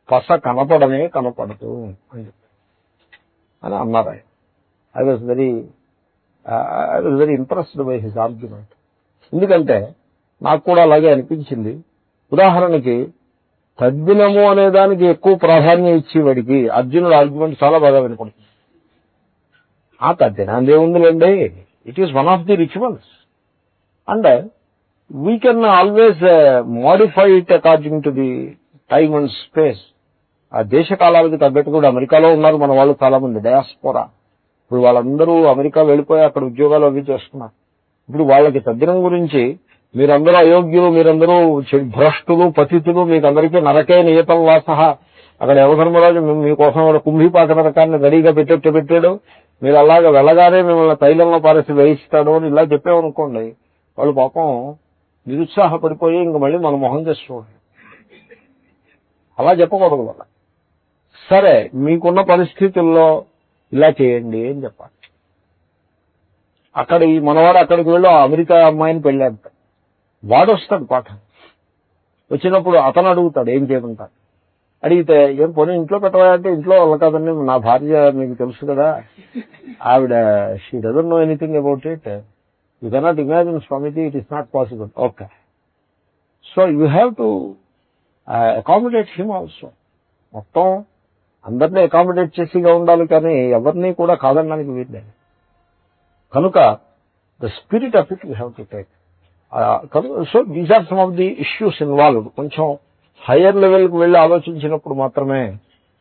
పస కనపడదు అని అన్నారు ఆయన. I was very impressed by his argument. ఎందుకంటే నాకు కూడా అలాగే అనిపించింది. ఉదాహరణకి తద్దినము అనే దానికి ఎక్కువ ప్రాధాన్యం ఇచ్చేవాడికి అర్జునుడు ఆర్గ్యుమెంట్ చాలా బాగా వినపడుతుంది. ఆ తద్దినాన్ని ఏముందిలేండి, it is one of the rituals and we can always modify it according to the time and space. ఆ దేశ కాలాలకు తగ్గట్టు కూడా అమెరికాలో ఉన్నారు మన వాళ్ళు చాలా మంది డయాస్పోరా. ఇప్పుడు వాళ్ళందరూ అమెరికా వెళ్ళిపోయి అక్కడ ఉద్యోగాలు అవి చేస్తున్నారు. ఇప్పుడు వాళ్ళకి తద్దినం గురించి మీరందరూ అయోగ్యులు, మీరందరూ భ్రష్టులు, పతితులు, మీకందరికీ నరకే నియతం వాసహ, అక్కడ యమధర్మరాజు మీకోసం కుంభీపాక నరకాన్ని రెడీగా పెట్టాడు, మీరు అలాగే వెళ్ళగానే మిమ్మల్ని తైలంలో పారేసి వేయిస్తాడు అని ఇలా చెప్పామనుకోండి, వాళ్ళు పాపం నిరుత్సాహపడిపోయి ఇంక మళ్ళీ మన మొహం చేసుకోండి. అలా చెప్పకూడదు వాళ్ళ. సరే మీకున్న పరిస్థితుల్లో ఇలా చేయండి అని చెప్పాలి. అక్కడ మనవాడు అక్కడికి వెళ్ళి అమెరికా అమ్మాయిని పెళ్ళాడు. వాడు వస్తాడు పాఠం వచ్చినప్పుడు అతను అడుగుతాడు ఏం చేయమంటాడు. అడిగితే ఏం పోనీ ఇంట్లో పెట్టవా అంటే ఇంట్లో వాళ్ళ కాదండి, నా భార్య మీకు తెలుసు కదా, ఆవిడ she doesn't know anything about it, you cannot imagine Swamiji, it is not possible. Okay, so you have to accommodate him also. మొత్తం అందరినీ అకామిడేట్ చేసిగా ఉండాలి కానీ ఎవరిని కూడా కాదనడానికి వీల్లేదు. కనుక the spirit of it you have to take. So these are some of the issues involved. కొంచెం హయ్యర్ లెవెల్కి వెళ్ళి ఆలోచించినప్పుడు మాత్రమే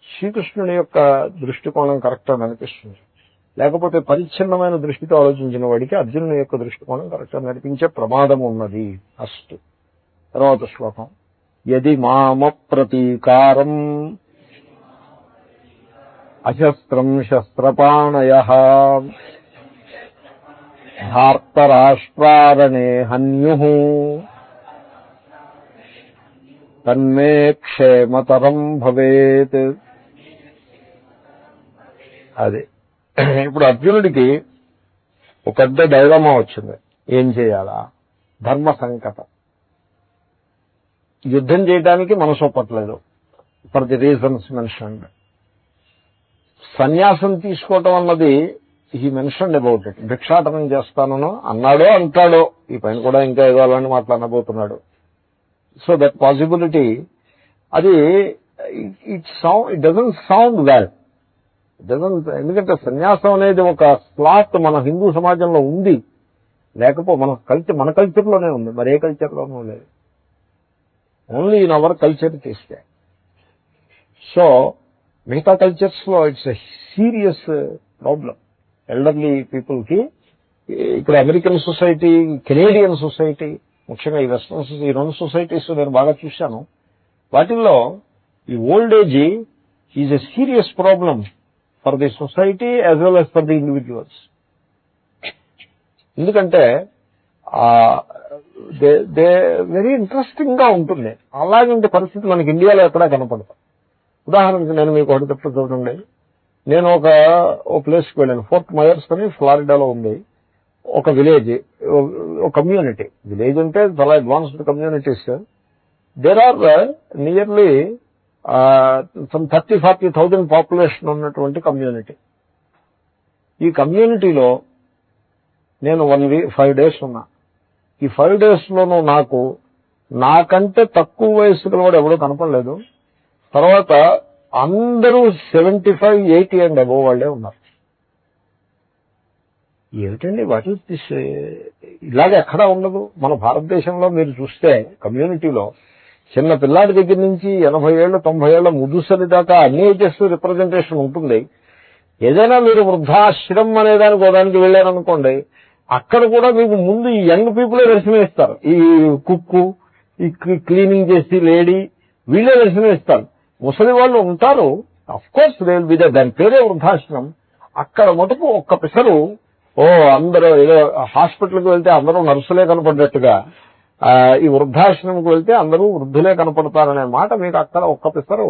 శ్రీకృష్ణుని యొక్క దృష్టికోణం కరెక్ట్ అని అనిపిస్తుంది. లేకపోతే పరిచ్ఛిన్నమైన దృష్టితో ఆలోచించిన వాడికి అర్జునుని యొక్క దృష్టికోణం కరెక్ట్ అని అనిపించే ప్రమాదం ఉన్నది. అస్తు. తర్వాత శ్లోకం. యది మామ ప్రతీకారం అశస్త్రం శస్త్రపాణయః ధార్తరాష్ట్రారణే హన్యుః తన్మే క్షేమతరం భవేత్. అది ఇప్పుడు అర్జునుడికి ఒక పెద్ద డైలమా వచ్చింది. ఏం చేయాలా? ధర్మ సంకటం. యుద్ధం చేయడానికి మనసు ఒప్పట్లేదు ఫర్ ది రీజన్స్ మెన్షన్డ్. సన్యాసం తీసుకోవటం అన్నది హీ మెన్షన్డ్ అబౌట్ ఇట్. భిక్షాటనం చేస్తానో అన్నాడో అంటాడో, ఈ పైన కూడా ఇంకా ఏదో అలాంటి మాట్లాడబోతున్నాడు. సో దట్ పాసిబిలిటీ, అది ఇట్ డజంట్ సౌండ్ వెల్. ఎందుకంటే సన్యాసం అనేది ఒక స్లాట్ మన హిందూ సమాజంలో ఉంది, లేకపోతే మన కల్చర్లోనే ఉంది, మరే కల్చర్లోనూ లేదు. ఓన్లీ ఇన్ అవర్ కల్చర్ చేస్తే. సో మిగతా కల్చర్స్ లో it's a serious problem. Elderly people కి ఇప్పుడు అమెరికన్ సొసైటీ, కెనేడియన్ సొసైటీ, ముఖ్యంగా ఈ వెస్టర్న్ ఈ రెండు సొసైటీస్ నేను బాగా చూశాను. వాటిల్లో ఈ old age is a serious problem for the society as well as for the individuals. ఎందుకంటే దే వెరీ ఇంట్రెస్టింగ్ గా ఉంటుంది. అలాంటి పరిస్థితి మనకి ఇండియాలో ఎక్కడా కనపడదు. ఉదాహరణకు నేను మీకు ఒకటి చెప్తా చూడండి. నేను ఒక ప్లేస్కి వెళ్ళాను. ఫోర్ట్ మయర్స్ అని ఫ్లారిడాలో ఉంది. ఒక విలేజ్, ఒక కమ్యూనిటీ. విలేజ్ అంటే చాలా advanced communities. There are nearly some 30,000-40,000 population ఉన్నటువంటి కమ్యూనిటీ. ఈ కమ్యూనిటీలో నేను 5 days ఉన్నా. ఈ 5 days లోనూ నాకంటే తక్కువ వయసు గలవాడు ఎవడో కనపడలేదు. తర్వాత అందరూ 75-80 అండ్ అబోవ్ వాళ్లే ఉన్నారు. ఏమిటండి వాట్ ఈస్ దిస్? ఇలాగ ఎక్కడా ఉండదు. మన భారతదేశంలో మీరు చూస్తే కమ్యూనిటీలో చిన్న పిల్లాడి దగ్గర నుంచి 80 ఏళ్ళు 90 ఏళ్ల ముదుసలి దాకా అన్ని ఏజెస్ రిప్రజెంటేషన్ ఉంటుంది. ఏదైనా మీరు వృద్ధాశ్రమం అనే దానికి వెళ్ళారనుకోండి, అక్కడ కూడా మీకు ముందు ఈ యంగ్ పీపులే దర్శనమిస్తారు. ఈ కుక్కు, ఈ క్లీనింగ్ చేసి లేడీ, వీళ్ళే దర్శనమిస్తారు. ముసలి వాళ్ళు ఉంటారు, of course they will be there, దాని పేరే వృద్ధాశ్రమం. అక్కడ మటుకు ఒక్క పిసరు అందరూ ఏదో హాస్పిటల్కి వెళ్తే అందరూ నర్సులే కనపడ్డట్టుగా ఈ వృద్ధాశ్రమంకి వెళ్తే అందరూ వృద్ధులే కనపడతారనే మాట మీకు అక్కడ ఒక్క పిసరు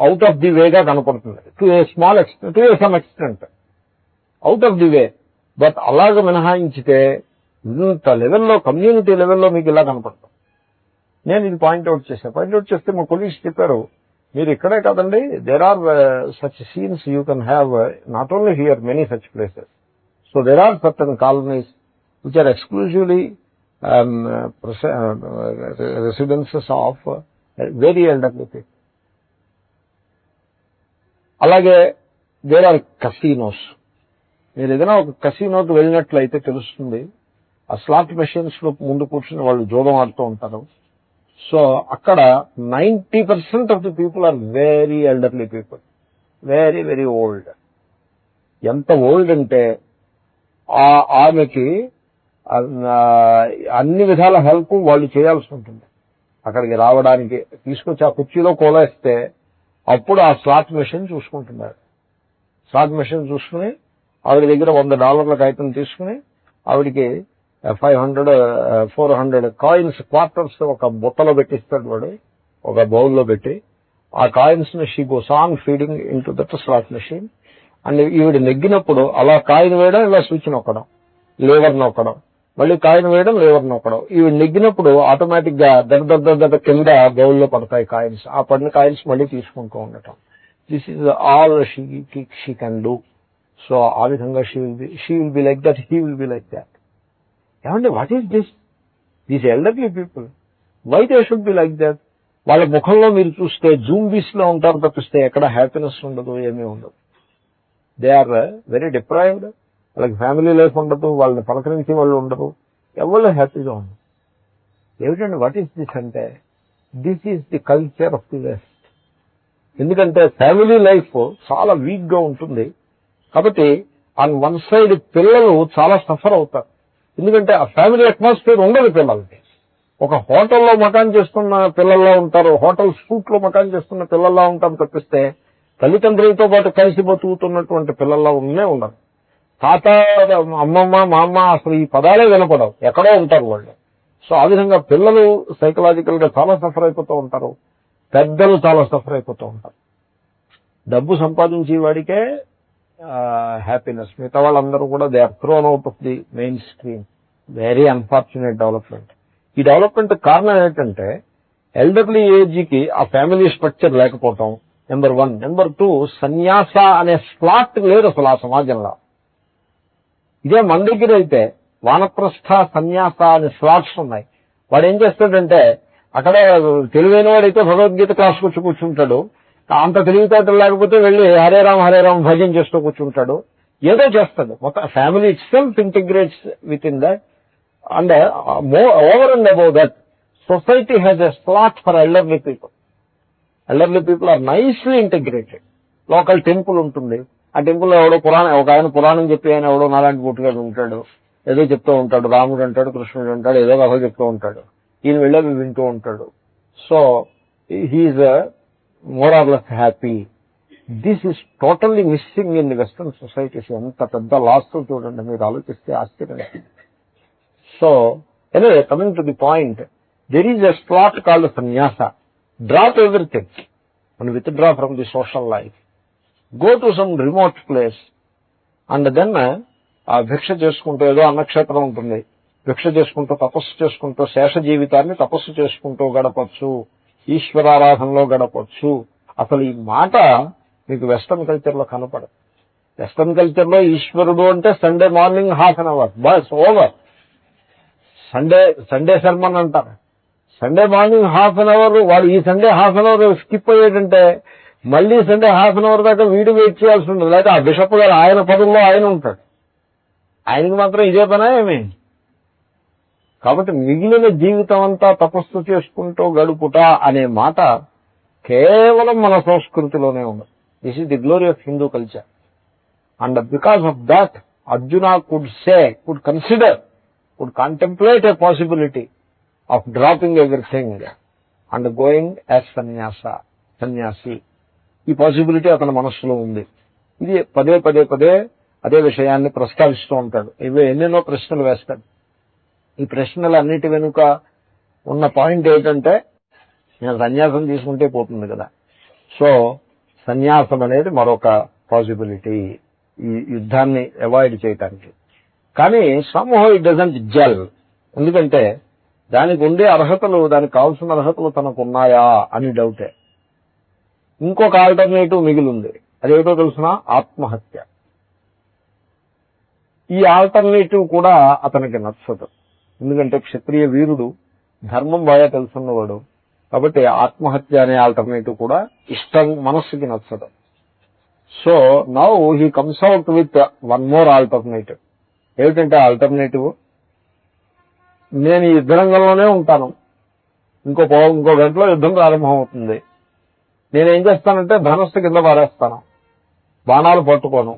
అవుట్ ఆఫ్ ది వేగా కనపడుతుంది. To A some extent out of the way. But అలాగ మినహాయించితే ఇంత లెవెల్లో, కమ్యూనిటీ లెవెల్లో మీకు ఇలా కనపడతాం. నేను ఇది పాయింట్అవుట్ చేస్తే మా కొలీగ్స్ చెప్పారు, మీరు ఇక్కడే కాదండి, there are such scenes you can have not only here, many such places. So there are certain colonies which are exclusively residences of very elderly people. అలాగే దేర్ ఆర్ కసినోస్. మీరు ఏదైనా ఒక కసినోకి వెళ్ళినట్లయితే తెలుస్తుంది, ఆ స్లాట్ మెషిన్స్ లో ముందు కూర్చుని వాళ్ళు జోదం ఆడుతూ ఉంటారు. సో అక్కడ 90% of the people are very elderly people, very very old. ఎంత ఓల్డ్ అంటే ఆమెకి అన్ని విధాల హెల్ప్ వాళ్ళు చేయాల్సి ఉంటుంది. అక్కడికి రావడానికి తీసుకొచ్చి ఆ కుర్చీలో కోలేస్తే అప్పుడు ఆ స్లాట్ మెషిన్ చూసుకుంటున్నారు. స్లాట్ మెషిన్ చూసుకుని ఆవిడ దగ్గర $100 కాగితం తీసుకుని ఆవిడికి 500-400 కాయిన్స్ క్వార్టర్స్ ఒక బుట్టలో పెట్టిస్తాడు వాడు, ఒక బౌల్లో పెట్టి. ఆ కాయిన్స్ ని she goes on feeding in to that slot machine. And ఈవిడ నెగ్గినప్పుడు అలా కాయిన్ వేయడం, ఇలా స్విచ్ నొక్కడం, లేవర్ నొక్కడం, మళ్ళీ కాయిన్ వేయడం, లేవర్ నొక్కడం. ఇవి నెగ్గినప్పుడు ఆటోమేటిక్ గా దగ్గర కింద బౌల్లో పడతాయి కాయిన్స్. ఆ పడిన కాయిన్స్ మళ్ళీ తీసుకుంటూ ఉండటం. This is all she can do. So ఆ విధంగా she will be like that, he will be like that. ఏమంటే what is this? These elderly people, why they should be like that? వాళ్ళ ముఖంలో మీరు చూస్తే జూంబీస్ లో ఉంటారు తప్పిస్తే ఎక్కడ హ్యాపీనెస్ ఉండదు, ఏమీ ఉండదు. They are very deprived. వాళ్ళకి ఫ్యామిలీ లైఫ్ ఉండదు, వాళ్ళని పలకరించి వాళ్ళు ఉండరు, ఎవరు హ్యాపీగా ఉండదు. ఏమిటండి వాట్ ఈస్ దిస్ అంటే, this is the culture of the West. ఎందుకంటే ఫ్యామిలీ లైఫ్ చాలా వీక్ గా ఉంటుంది కాబట్టి ఆన్ వన్ సైడ్ పిల్లలు చాలా సఫర్ అవుతారు. ఎందుకంటే ఆ ఫ్యామిలీ అట్మాస్ఫియర్ ఉండదు పిల్లలకి. ఒక హోటల్లో మకాన్ చేస్తున్న పిల్లల్లా ఉంటారు, హోటల్ సూట్ లో మకాన్ చేస్తున్న పిల్లల్లా ఉంటారు తప్పిస్తే తల్లిదండ్రులతో పాటు కలిసి బతుకుతున్నటువంటి పిల్లల్లా ఉండరు. తాత, అమ్మమ్మ, మా అమ్మ అసలు ఈ పదాలే వినపడవు, ఎక్కడో ఉంటారు వాళ్ళు. సో ఆ విధంగా పిల్లలు సైకలాజికల్ గా చాలా సఫర్ అయిపోతూ ఉంటారు, పెద్దలు చాలా సఫర్ అయిపోతూ ఉంటారు. డబ్బు సంపాదించే వాడికే హ్యాపీనెస్, మిగతా వాళ్ళందరూ కూడా they are thrown out of the main stream. Very unfortunate development. ఈ డెవలప్మెంట్ కారణం ఏంటంటే ఎల్డర్లీ ఏజ్ కి ఆ ఫ్యామిలీ స్ట్రక్చర్ లేకపోవటం నెంబర్ 1. నెంబర్ 2, సన్యాస అనే స్లాట్ లేదు అసలు ఆ సమాజంలో. ఇదే మన దగ్గర అయితే వానప్రస్థ, సన్యాస అనే స్లాట్స్ ఉన్నాయి. వాడు ఏం చేస్తాడంటే అక్కడ తెలివైన వాడైతే భగవద్గీత క్లాస్కి వచ్చి కూర్చుంటాడు, అంత తెలివితేటలు లేకపోతే వెళ్ళి హరే రామ్ భజన చేస్తూ కూర్చుంటాడు, ఏదో చేస్తాడు. మొత్తం family itself integrates within that. And over and above that society has a slot for elderly people. Elderly people are nicely integrated. Local temple ఉంటుంది, ఆ టెంపుల్లో ఎవడో ఒక ఆయన పురాణం చెప్పి ఆయన ఎవడో నాలాంటి పుట్టుగాడు ఉంటాడు, ఏదో చెప్తూ ఉంటాడు, రాముడు అంటాడు, కృష్ణుడు అంటాడు, ఏదో కథ చెప్తూ ఉంటాడు, ఈయన వెళ్ళి వింటూ ఉంటాడు. So he is more or less happy. This is totally missing in the western societies. ఎంత పెద్ద లాస్ చూడండి, మీరు ఆలోచిస్తే ఆశ్చర్యం. So anyway, coming to the point, there is a slot called sannyasa. Drop everything and withdraw from the social life. Go to some remote place and then ఆ భిక్ష చేసుకుంటూ, ఏదో అన్నక్షేత్రం ఉంటుంది, భిక్ష చేసుకుంటూ తపస్సు చేసుకుంటూ శేష జీవితాన్ని తపస్సు చేసుకుంటూ గడపచ్చు, ఈశ్వరారాధనలో గడపచ్చు. అసలు ఈ మాట మీకు వెస్టర్న్ కల్చర్ లో కనపడదు. వెస్టర్న్ కల్చర్ లో ఈశ్వరుడు అంటే Sunday morning ½ bus over. Sunday sermon అంటారు. సండే మార్నింగ్ ½ వాడు ఈ సండే ½ స్కిప్ అయ్యేటంటే మళ్ళీ సండే ½ దాకా వీడు వెయిట్ చేయాల్సి ఉంటుంది. లేకపోతే ఆ బిషప్ గారు ఆయన పదుల్లో ఆయన ఉంటాడు. ఆయనకి మాత్రం ఇదే పనా ఏమి? కాబట్టి మిగిలిన జీవితం అంతా తపస్సు చేసుకుంటూ గడుపుట అనే మాట కేవలం మన సంస్కృతిలోనే ఉంది. This is the glory of Hindu culture. And because of that Arjuna could consider, could contemplate a possibility of dropping everything and going as సన్యాసి. ఈ పాసిబిలిటీ అతని మనస్సులో ఉంది. ఇది పదే పదే పదే అదే విషయాన్ని ప్రస్తావిస్తూ ఉంటాడు. ఇవి ఎన్నెన్నో ప్రశ్నలు వేస్తాడు. ఈ ప్రశ్నలన్నిటి వెనుక ఉన్న పాయింట్ ఏంటంటే, నేను సన్యాసం తీసుకుంటే పోతుంది కదా. సో సన్యాసం అనేది మరొక పాసిబిలిటీ ఈ యుద్ధాన్ని అవాయిడ్ చేయటానికి. కానీ సమ్హౌ ఇట్ డజంట్ జెల్. ఎందుకంటే దానికి ఉండే అర్హతలు, దానికి కావాల్సిన అర్హతలు తనకు ఉన్నాయా అని డౌటే. ఇంకొక ఆల్టర్నేటివ్ మిగిలింది. అదేమిటో తెలుసిన? ఆత్మహత్య. ఈ ఆల్టర్నేటివ్ కూడా అతనికి నచ్చదు. ఎందుకంటే క్షత్రియ వీరుడు, ధర్మం బాగా తెలుసున్నవాడు. కాబట్టి ఆత్మహత్య అనే ఆల్టర్నేటివ్ కూడా మనస్సుకి నచ్చదు. So now he comes out with one more alternative. ఏమిటంటే ఆల్టర్నేటివ్, నేను ఈ యుద్ధ రంగంలోనే ఉంటాను, ఇంకో గంటలో యుద్ధం ప్రారంభం అవుతుంది. నేనేం చేస్తానంటే ధనస్సు కింద పారేస్తాను, బాణాలు పట్టుకోను.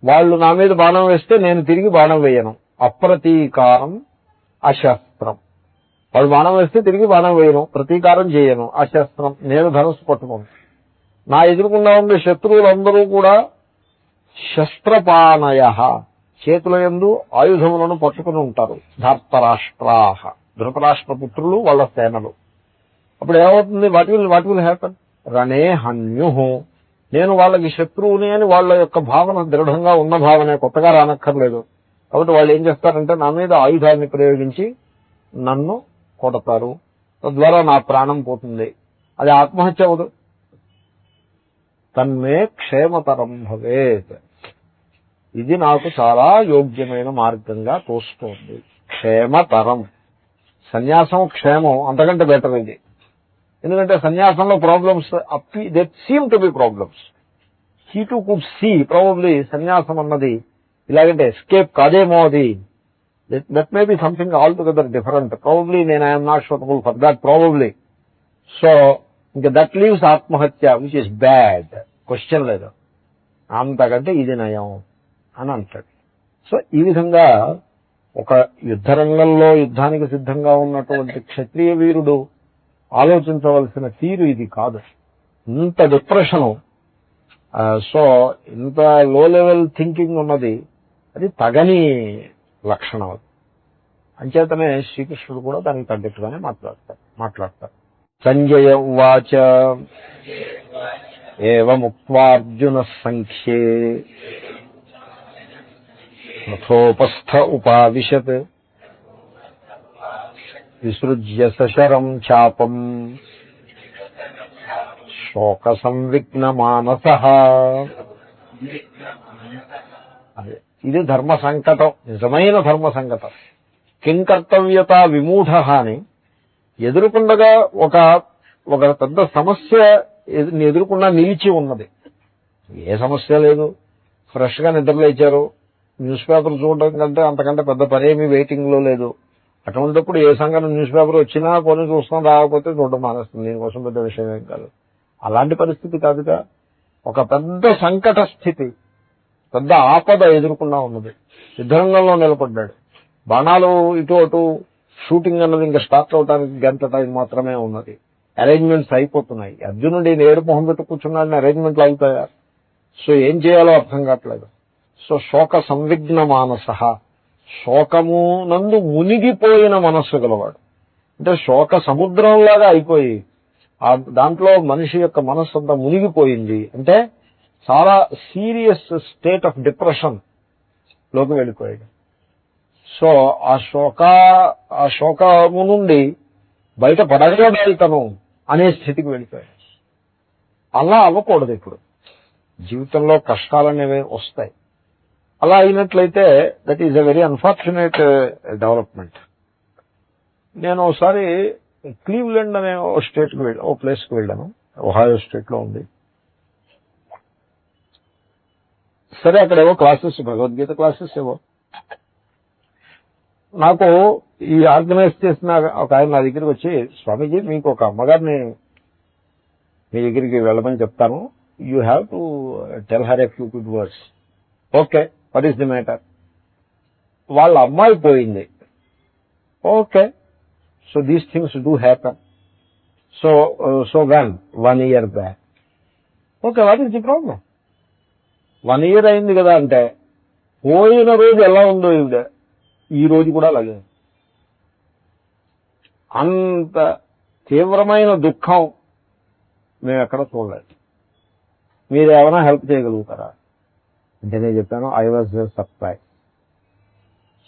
వాళ్ళు నా మీద బాణం వేస్తే నేను తిరిగి బాణం వేయను. అప్రతీకారం అశస్త్రం. వాళ్ళు బాణం వేస్తే తిరిగి బాణం వేయను, ప్రతీకారం చేయను, అశస్త్రం. నేను ధనుస్సు పట్టుకోను. నా ఎదురుకుండా ఉండే శత్రువులందరూ కూడా శస్త్రపాణయ, చేతుల యందు ఆయుధములను పట్టుకుని ఉంటారు. ధృతరాష్ట్ర పుత్రులు, వాళ్ళ సేనలు. అప్పుడు ఏమవుతుంది? What will happen? రణే హన్యు. నేను వాళ్ళకి శత్రువుని అని వాళ్ళ యొక్క భావన దృఢంగా ఉన్న భావనే, కొత్తగా రానక్కర్లేదు. కాబట్టి వాళ్ళు ఏం చేస్తారంటే నా మీద ఆయుధాన్ని ప్రయోగించి నన్ను కొడతారు, తద్వారా నా ప్రాణం పోతుంది. అది ఆత్మహత్య అవదు. తన్మే క్షేమతరం భవేత్. ఇది నాకు చాలా యోగ్యమైన మార్గంగా తోస్తోంది. క్షేమతరం. సన్యాసం క్షేమం, అంతకంటే బెటర్ ఇది. ఎందుకంటే సన్యాసంలో problems they seem to be problems. He too could see probably సన్యాసం అన్నది ఇలాగంటే ఎస్కేప్ కాదేమో. అది that may be something all together different. Probably నేను I'm not suitable for that probably. So ఇంకా దట్ లీవ్స్ ఆత్మహత్య, విచ్ ఇస్ బ్యాడ్, క్వశ్చన్ లేదు. అంతకంటే ఇది నయం అని అంటాడు. సో ఈ విధంగా ఒక యుద్ధ రంగంలో యుద్ధానికి సిద్ధంగా ఉన్నటువంటి క్షత్రియ వీరుడు ఆలోచించవలసిన తీరు ఇది కాదు. ఇంత డిప్రెషను, సో ఇంత లో లెవెల్ థింకింగ్ ఉన్నది, అది తగని లక్షణం. అంచేతనే శ్రీకృష్ణుడు కూడా దానికి తగ్గట్టుగానే మాట్లాడతారు. సంజయ ఉవాచ ఏవముక్త్వార్జున సంఖ్యే రథోపస్థ ఉపావిశత్ విసృజ్య సశరం చాపం శోక సంవిఘ్న మానసః. ఇది ధర్మ సంకటం, నిజమైన ధర్మ సంకటం. కింకర్తవ్యత విమూఢ అని ఎదురుకుండగా ఒక పెద్ద సమస్య ఎదురుకుండా నిలిచి ఉన్నది. ఏ సమస్య లేదు, ఫ్రెష్ గా నిద్రలేచారు, న్యూస్ పేపర్ చూడడం కంటే అంతకంటే పెద్ద పనేమీ వెయిటింగ్ లో లేదు. అటువంటిప్పుడు ఏ సంఘటన న్యూస్ పేపర్ వచ్చినా కొన్ని చూస్తాం, రాకపోతే చూడడం మానేస్తుంది. దీనికోసం పెద్ద విషయం ఏం కాదు. అలాంటి పరిస్థితి కాదుగా. ఒక పెద్ద సంకట స్థితి, పెద్ద ఆపద ఎదుర్కొన్నా ఉన్నది. యుద్ధరంగంలో నిలబడ్డాడు. బాణాలు ఇటు అటు షూటింగ్ అన్నది ఇంకా స్టార్ట్ అవడానికి గంట టైం మాత్రమే ఉన్నది. అరేంజ్మెంట్స్ అయిపోతున్నాయి. అర్జునుడు ఏడు మొహం పెట్టి కూర్చున్నాడని అరేంజ్మెంట్లు అవుతాయా? సో ఏం చేయాలో అర్థం కావట్లేదు. సో శోక సంవిఘ్న మానసః, శోకము నందు మునిగిపోయిన మనస్సు గలవాడు. అంటే శోక సముద్రంలాగా అయిపోయి దాంట్లో మనిషి యొక్క మనస్సు అంతా మునిగిపోయింది. అంటే చాలా సీరియస్ స్టేట్ ఆఫ్ డిప్రెషన్ లోకి వెళ్ళిపోయాడు. సో ఆ శోకము నుండి బయట పడగలగాలి తను అనే స్థితికి వెళ్ళిపోయాడు. అలా అవ్వకూడదు. ఇప్పుడు జీవితంలో కష్టాలనేవి వస్తాయి. అలా అయినట్లయితే that is a very unfortunate development. నేను ఒకసారి క్లీవ్లాండ్ అనే ఓ ప్లేస్కి వెళ్ళాను. ఒహాయో స్టేట్ లో ఉంది. సరే, అక్కడేవో క్లాసెస్, భగవద్గీత క్లాసెస్ ఏవో. నాకు ఈ ఆర్గనైజ్ చేసిన ఒక ఆయన నా దగ్గరికి వచ్చి, స్వామీజీ మీకు ఒక అమ్మగారిని మీ దగ్గరికి వెళ్ళమని చెప్తాను, you have to tell her a few good words. Okay, what is the matter? వాళ్ళ అమ్మాయి పోయింది. Okay, so these things do happen. So when 1 year back. Okay, what is the problem? 1 year అయింది కదా అంటే, పోయిన రోజు ఎలా ఉందో ఈవిడ ఈ రోజు కూడా అలాగే. అంత తీవ్రమైన దుఃఖం మేము ఎక్కడ చూడలేదు. మీరు ఏమైనా హెల్ప్ చేయగలుగుతారా అంటే నేను చెప్పాను, ఐ వాజ్ సర్ప్రైజ్.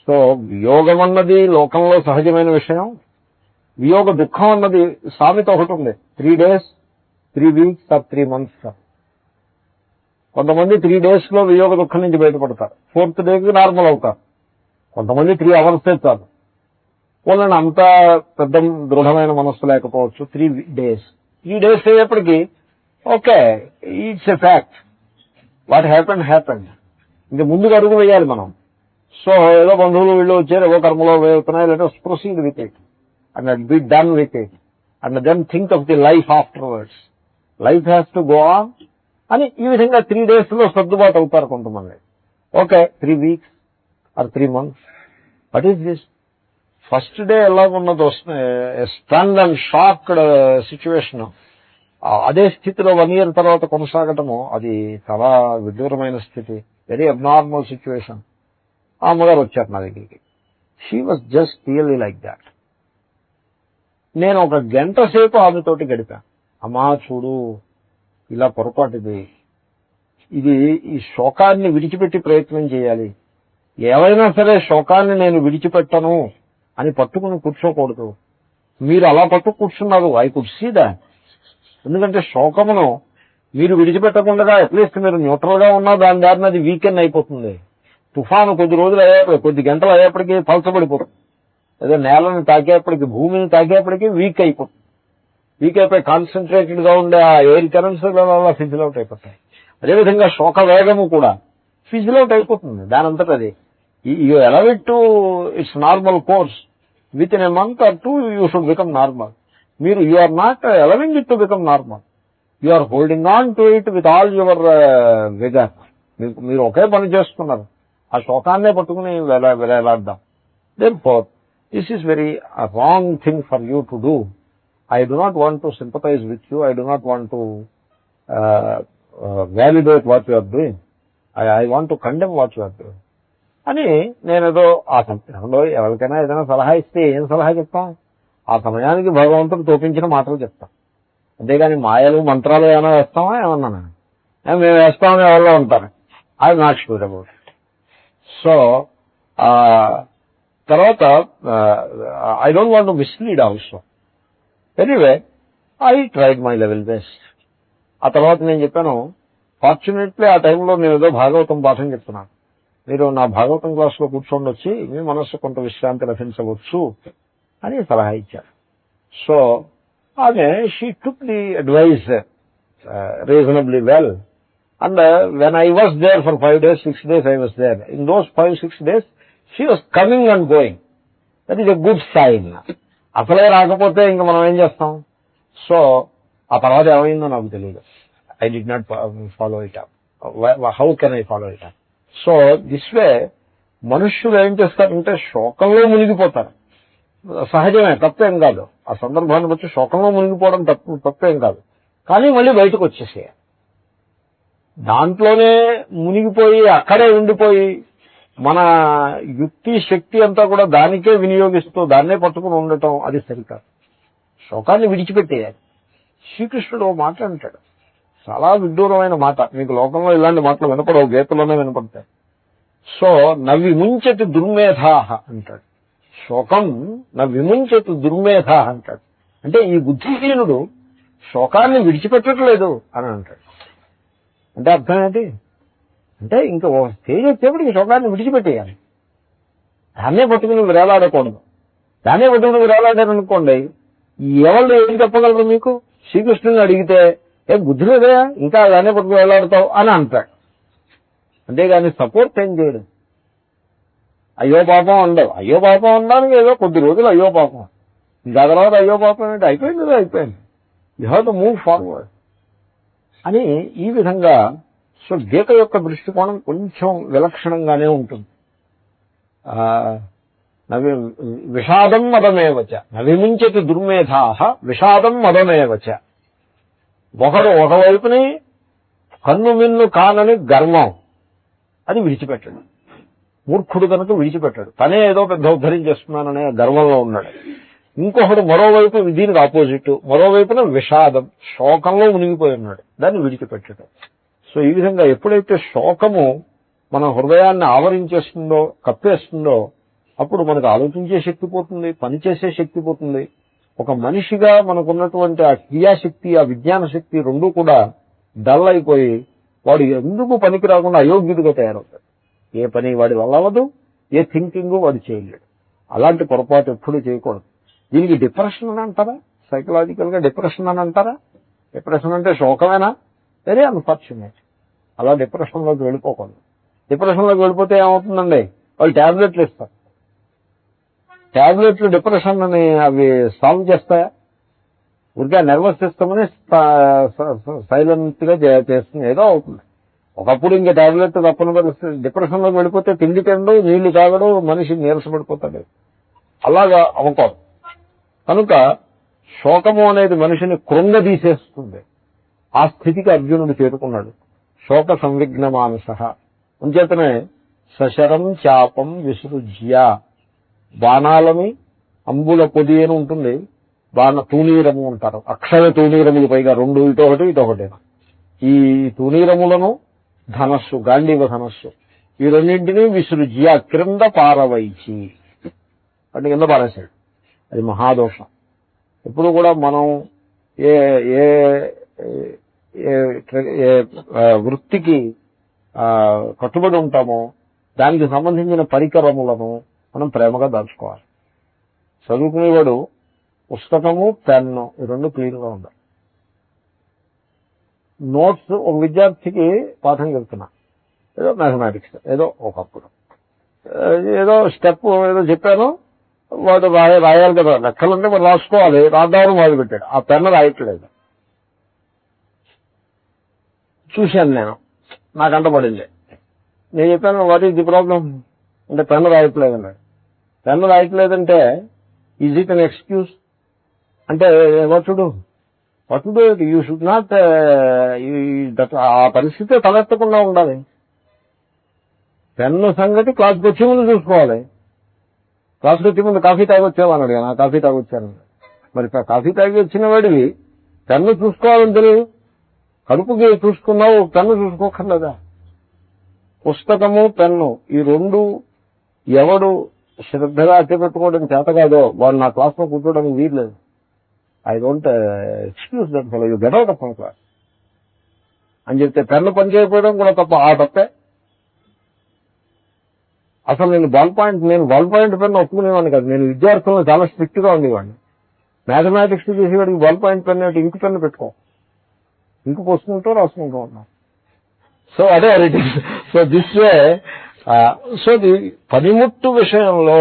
సో వియోగం అన్నది లోకంలో సహజమైన విషయం. వియోగ దుఃఖం అన్నది సామెత ఒకటి ఉంది, 3 days, 3 weeks or 3 months. కొంతమంది 3 days లో వియోగ దుఃఖం నుంచి బయటపడతారు, 4th day నార్మల్ అవుతారు. కొంతమంది 3 hours చాలు. వాళ్ళని అంత పెద్ద దృఢమైన మనస్సు లేకపోవచ్చు. 3 days అయ్యేప్పటికీ okay, it's a fact, what happened. ఇంకా ముందుకు అడుగు వేయాలి మనం. సో ఏదో బంధువులు వీళ్ళు వచ్చారు, ఏవో కర్మలో వేస్తున్నాయి, let us proceed with it and be done with it and then think of the life afterwards. Life has to go on అని ఈ విధంగా 3 days లో సర్దుబాటు అవుతారు కొంతమంది. Okay, 3 weeks or 3 months. What is this? First day ఎలాగున్నదో stunned and shocked situation, అదే స్థితిలో 1 year తర్వాత కొనసాగటము, అది చాలా విదూరమైన స్థితి, వెరీ అబ్నార్మల్ సిచ్యువేషన్. ఆ అమ్మగారు వచ్చారు నా దగ్గరికి. She was just really like that. నేను 1 గంట సేపు ఆమెతోటి గడిపాను. అమ్మా చూడు, ఇలా పొరపాటుది, ఇది ఈ శోకాన్ని విడిచిపెట్టి ప్రయత్నం చేయాలి. ఏవైనా సరే శోకాన్ని నేను విడిచిపెట్టను అని పట్టుకుని కూర్చోకూడదు. మీరు అలా పట్టుకు కూర్చున్నారు, ఐ కుడ్ సీ దాట్. ఎందుకంటే శోకమును మీరు విడిచిపెట్టకుండా అట్లీస్ట్ మీరు న్యూట్రల్ గా ఉన్నా దాని దారిని అది వీకెండ్ అయిపోతుంది. తుఫాను కొద్ది గంటలు అయ్యేప్పటికీ పలచబడిపోతుంది. ఏదో నేలను తాకేప్పటికీ, భూమిని తాకేప్పటికీ వీక్ అయిపోయి కాన్సన్ట్రేటెడ్ గా ఉండే ఆ ఎయిర్ కరెంట్స్ అలా ఫిజిల్ అవుట్ అయిపోతాయి. అదేవిధంగా శోక వేగము కూడా ఫిజిల్ అవుట్ అయిపోతుంది దానంతట అది. You allow it to its normal course. Within a month or 2 you should become normal. You are not allowing it to become normal. You are holding on to it with all your vigour. మీరు ఒకే పని చేస్తున్నారు, ఆ శోకాన్నే పట్టుకుని వెళ్ళాడదాం. Therefore, this is very wrong thing for you to do. I do not want to sympathize with you. I do not want to validate what you are doing. I want to condemn what you are doing. అని నేనేదో ఆ సమయంలో ఎవరికైనా ఏదైనా సలహా ఇస్తే ఏం సలహా చెప్తాం? ఆ సమయానికి భగవంతుడు తోపించిన మాటలు చెప్తాం. అంతేగాని మాయలు మంత్రాలు ఏమైనా వేస్తామా? ఏమన్నా మేము వేస్తామని ఎవరో ఉంటారు. I not sure about it. So తర్వాత I don't want to mislead also. Anyway I tried my level best. ఆ తర్వాత నేను చెప్పాను, ఫార్చునేట్లీ ఆ టైంలో నేను ఏదో భాగవతం పాఠం చెప్తున్నాను, మీరు నా భాగవతం క్లాస్లో కూర్చోండి వచ్చి మీ మనస్సు కొంత విశ్రాంతి లభించవచ్చు అని సలహా ఇచ్చారు. సో ఆమె she took the advice reasonably well. And when I was there for 5 days, 6 days I was there. In those 5-6 days she was coming and going. That is a good sign. అసలే రాకపోతే ఇంక మనం ఏం చేస్తాం? So ఆ తర్వాత ఏమైందో నాకు తెలియదు. I did not follow it up. How can I follow it up? So this way మనుష్యులు ఏం చేస్తారంటే శోకంలో మునిగిపోతారు. సహజమే, తప్పేం కాదు. ఆ సందర్భాన్ని బట్టి శోకంలో మునిగిపోవడం తప్పేం కాదు. కానీ మళ్ళీ బయటకు వచ్చేసేయాలి. దాంట్లోనే మునిగిపోయి అక్కడే ఉండిపోయి మన యుక్తి శక్తి అంతా కూడా దానికే వినియోగిస్తూ దాన్నే పట్టుకుని ఉండటం అది సరికాదు. శోకాన్ని విడిచిపెట్టేయాలి. శ్రీకృష్ణుడు మాట అంటాడు, చాలా విడ్డూరమైన మాట. మీకు లోకంలో ఇలాంటి మాటలు వినపడవు, గీతలోనే వినపడతాయి. సో నవిముంచతి దుర్మేధాహ అంటాడు. శోకం నవిముంచతి దుర్మేధాహ అంటాడు. అంటే ఈ బుద్ధిహీనుడు శోకాన్ని విడిచిపెట్టట్లేదు అని అంటాడు. అంటే అర్థం ఏంటి అంటే ఇంకా ఓ స్టేజ్ వచ్చేప్పటికి శోకాన్ని విడిచిపెట్టేయాలి. దాన్నే పట్టుకుని వేలాడకూడదు. దాన్నే పట్టుకుని వేలాడారనుకోండి, ఎవరు ఏం చెప్పగలరు మీకు? శ్రీకృష్ణుని అడిగితే ఏ బుద్ధి లేదే ఇంకా దాన్నే పట్టుకుని వేలాడతావు అని అంటాడు. అంతేగాని సపోర్ట్ ఏం చేయడు. అయ్యో పాపం ఉండవు. అయ్యో పాపం ఉండడానికి ఏదో కొద్ది రోజులు అయ్యో పాపం, ఇంకా తర్వాత అయ్యో పాపం అంటే అయిపోయింది అయిపోయింది. You have to move forward అని ఈ విధంగా. సో గీత యొక్క దృష్టికోణం కొంచెం విలక్షణంగానే ఉంటుంది. విషాదం మదమేవచ నవిముంచతి దుర్మేధాహ విషాదం మదమేవచ. ఒకవైపుని కన్ను మిన్ను కానని గర్వం, అది విడిచిపెట్టడు. మూర్ఖుడు కనుక విడిచిపెట్టాడు. తనే ఏదో పెద్ద ఉద్ధరించేస్తున్నాననే గర్వంలో ఉన్నాడు. ఇంకొకడు మరోవైపు దీనికి ఆపోజిట్, మరోవైపున విషాదం, శోకంలో మునిగిపోయి ఉన్నాడు, దాన్ని విడిచిపెట్టడం. సో ఈ విధంగా ఎప్పుడైతే శోకము మన హృదయాన్ని ఆవరించేస్తుందో, కప్పేస్తుందో, అప్పుడు మనకు ఆలోచించే శక్తి పోతుంది, పనిచేసే శక్తి పోతుంది. ఒక మనిషిగా మనకున్నటువంటి ఆ క్రియాశక్తి, ఆ విజ్ఞాన శక్తి రెండూ కూడా డల్ అయిపోయి వాడు ఎందుకు పనికి రాకుండా అయోగ్యుడిగా తయారవుతాడు. ఏ పని వాడి వల్ల అవ్వదు, ఏ థింకింగ్ వాడు చేయలేడు. అలాంటి పొరపాటు ఎప్పుడు చేయకూడదు. దీనికి డిప్రెషన్ అని అంటారా? సైకలాజికల్ గా డిప్రెషన్ అని అంటారా? డిప్రెషన్ అంటే శోకమేనా? Very unfortunate. అలా డిప్రెషన్ లోకి వెళ్ళిపోకూడదు. డిప్రెషన్ లోకి వెళ్ళిపోతే ఏమవుతుందండి, వాళ్ళు ట్యాబ్లెట్లు ఇస్తారు. ట్యాబ్లెట్లు డిప్రెషన్ అని అవి సాల్వ్ చేస్తాయా? ఊరికే నర్వస్ సిస్టమ్ అని సైలెంట్ గా చేస్తుంది, ఏదో అవుతుంది. ఒకప్పుడు ఇంకా ట్యాబ్లెట్ తప్పని పరిస్థితి. డిప్రెషన్ లోకి వెళ్ళిపోతే తిండి తినడు, నీళ్లు తాగడు, మనిషి నీరసపడిపోతాడు. అలాగా అవ్వకూడదు. కనుక శోకము అనేది మనిషిని కృంగదీసేస్తుంది. ఆ స్థితికి అర్జునుడు చేరుకున్నాడు. శోక సంవిఘ్న మానస అంచేతనే సశరం చాపం విసృజ్య. బాణాలని అంబుల పొది అని ఉంటుంది, తూనీరము అంటారు. అక్షయ తూనీరములు పైగా రెండు, ఇటొకటి ఇటొకటి. ఈ తూనీరములను ధనస్సు, గాంధీవ ధనస్సు, ఈ రెండింటినీ విసృజ్య క్రింద పారవైచి, అంటే కింద పారేశాడు. అది మహాదోషం. ఎప్పుడు కూడా మనం ఏ ఏ ఏ వృత్తికి కట్టుబడి ఉంటామో దానికి సంబంధించిన పరికరములను మనం ప్రేమగా దాచుకోవాలి. చదువుకునేవాడు పుస్తకము, పెన్ను ఈ రెండు క్లీన్ గా ఉండాలి. నోట్స్, ఒక విద్యార్థికి పాఠం చెప్తున్నా, ఏదో మ్యాథమెటిక్స్ ఏదో ఒకప్పుడు ఏదో స్టెప్ ఏదో చెప్పాను, వాడు రాయాలి కదా, లెక్కలుంటే మరి రాసుకోవాలి, రాద్దామని మొదలు పెట్టాడు. ఆ పెన్ను రాయట్లేదు. చూశాను నేను, నాకు అంటపడింది. నేను చెప్పాను వాట్ ఈజ్ ది ప్రాబ్లం అంటే పెన్ను రాయట్లేదు అన్నాడు. పెన్ను రాయట్లేదంటే ఈజ్ ఇట్ అన్ ఎక్స్క్యూజ్ అంటే what to do you should not, ఆ పరిస్థితి తలెత్తకుండా ఉండాలి. పెన్ను సంగతి క్లాస్కి వచ్చే ముందు చూసుకోవాలి. క్లాస్కి వచ్చే ముందు కాఫీ తాగి వచ్చావని అడిగాను. ఆ కాఫీ తాగి వచ్చాను. మరి కాఫీ తాగి వచ్చిన వాడివి పెన్ను చూసుకోవాలని తెలియదు, కడుపుకి చూసుకున్నావు, పెన్ను చూసుకోకర్లేదా? పుస్తకము, పెన్ను ఈ రెండు ఎవడు శ్రద్ధగా అట్టపెట్టుకోవడం చేత కాదో వాడు నా క్లాస్లో కూర్చోవడానికి వీల్లేదు. I don't excuse that fellow, you get out of my class అని చెప్తే పెన్ను పనిచేయకపోవడం కూడా తప్ప. ఆ తప్పే. అసలు నేను బాల్ పాయింట్ పెన్ను ఒప్పుకునేవాడిని కాదు. నేను విద్యార్థులను చాలా స్ట్రిక్ట్ గా ఉండేవాడిని. మ్యాథమెటిక్స్ చేసేవాడికి బాల్ పాయింట్ పెన్ ఏంటి, ఇంకు పెన్ను పెట్టుకో, ఇంకు పోసుకుంటూ రాసుకుంటూ ఉన్నాం. సో అదే సో దిస్ వే. సో పనిముట్టు విషయంలో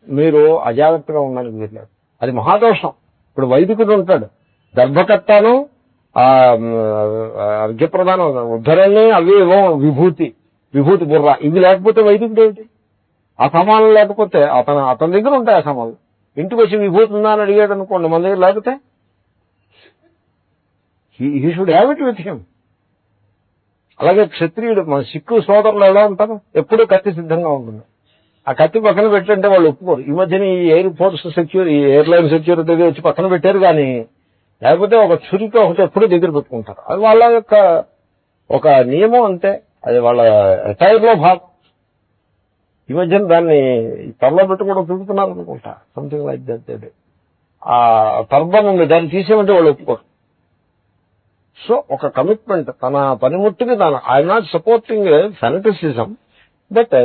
మీరు అజాగ్రత్తగా ఉండడానికి వీల్లేదు. అది మహాదోషం. ఇప్పుడు వైదికుడు ఉంటాడు, దర్భకర్తాను, అర్ఘ్యప్రదానం, ఉద్ధరణి, అవి ఏవో విభూతి బుర్ర, ఇవి లేకపోతే వైదికుడు ఏమిటి? ఆ సమానం లేకపోతే అతని దగ్గర ఉంటాయి ఆ సమానం. ఇంటికి వచ్చి విభూతి ఉందా అని అడిగాడు అనుకోండి, మన దగ్గర లేకపోతే he should have it with him. అలాగే క్షత్రియుడు, మన సిక్కు సోదరులు ఎలా ఉంటారు, ఎప్పుడూ కత్తి సిద్ధంగా ఉంటుంది. ఆ కత్తి పక్కన పెట్టంటే వాళ్ళు ఒప్పుకోరు. ఈ మధ్యన ఈ ఎయిర్లైన్ సెక్యూరిటీ వచ్చి పక్కన పెట్టారు, కానీ లేకపోతే ఒక చురితో ఒకటి ఎప్పుడు దగ్గర పెట్టుకుంటారు. అది వాళ్ళ యొక్క ఒక నియమం అంతే, అది వాళ్ళ అటైర్ లో భాగం. ఈ మధ్యన దాన్ని తరలో పెట్టి కూడా తిరుగుతున్నారు అనుకుంటా, సంథింగ్ లైక్ దట్. ఆ టర్బన్ ఉంది, దాన్ని తీసేమంటే వాళ్ళు ఒప్పుకోరు. సో ఒక కమిట్మెంట్, తన పనిముట్టుకి తాను. I'm not supporting fanaticism, but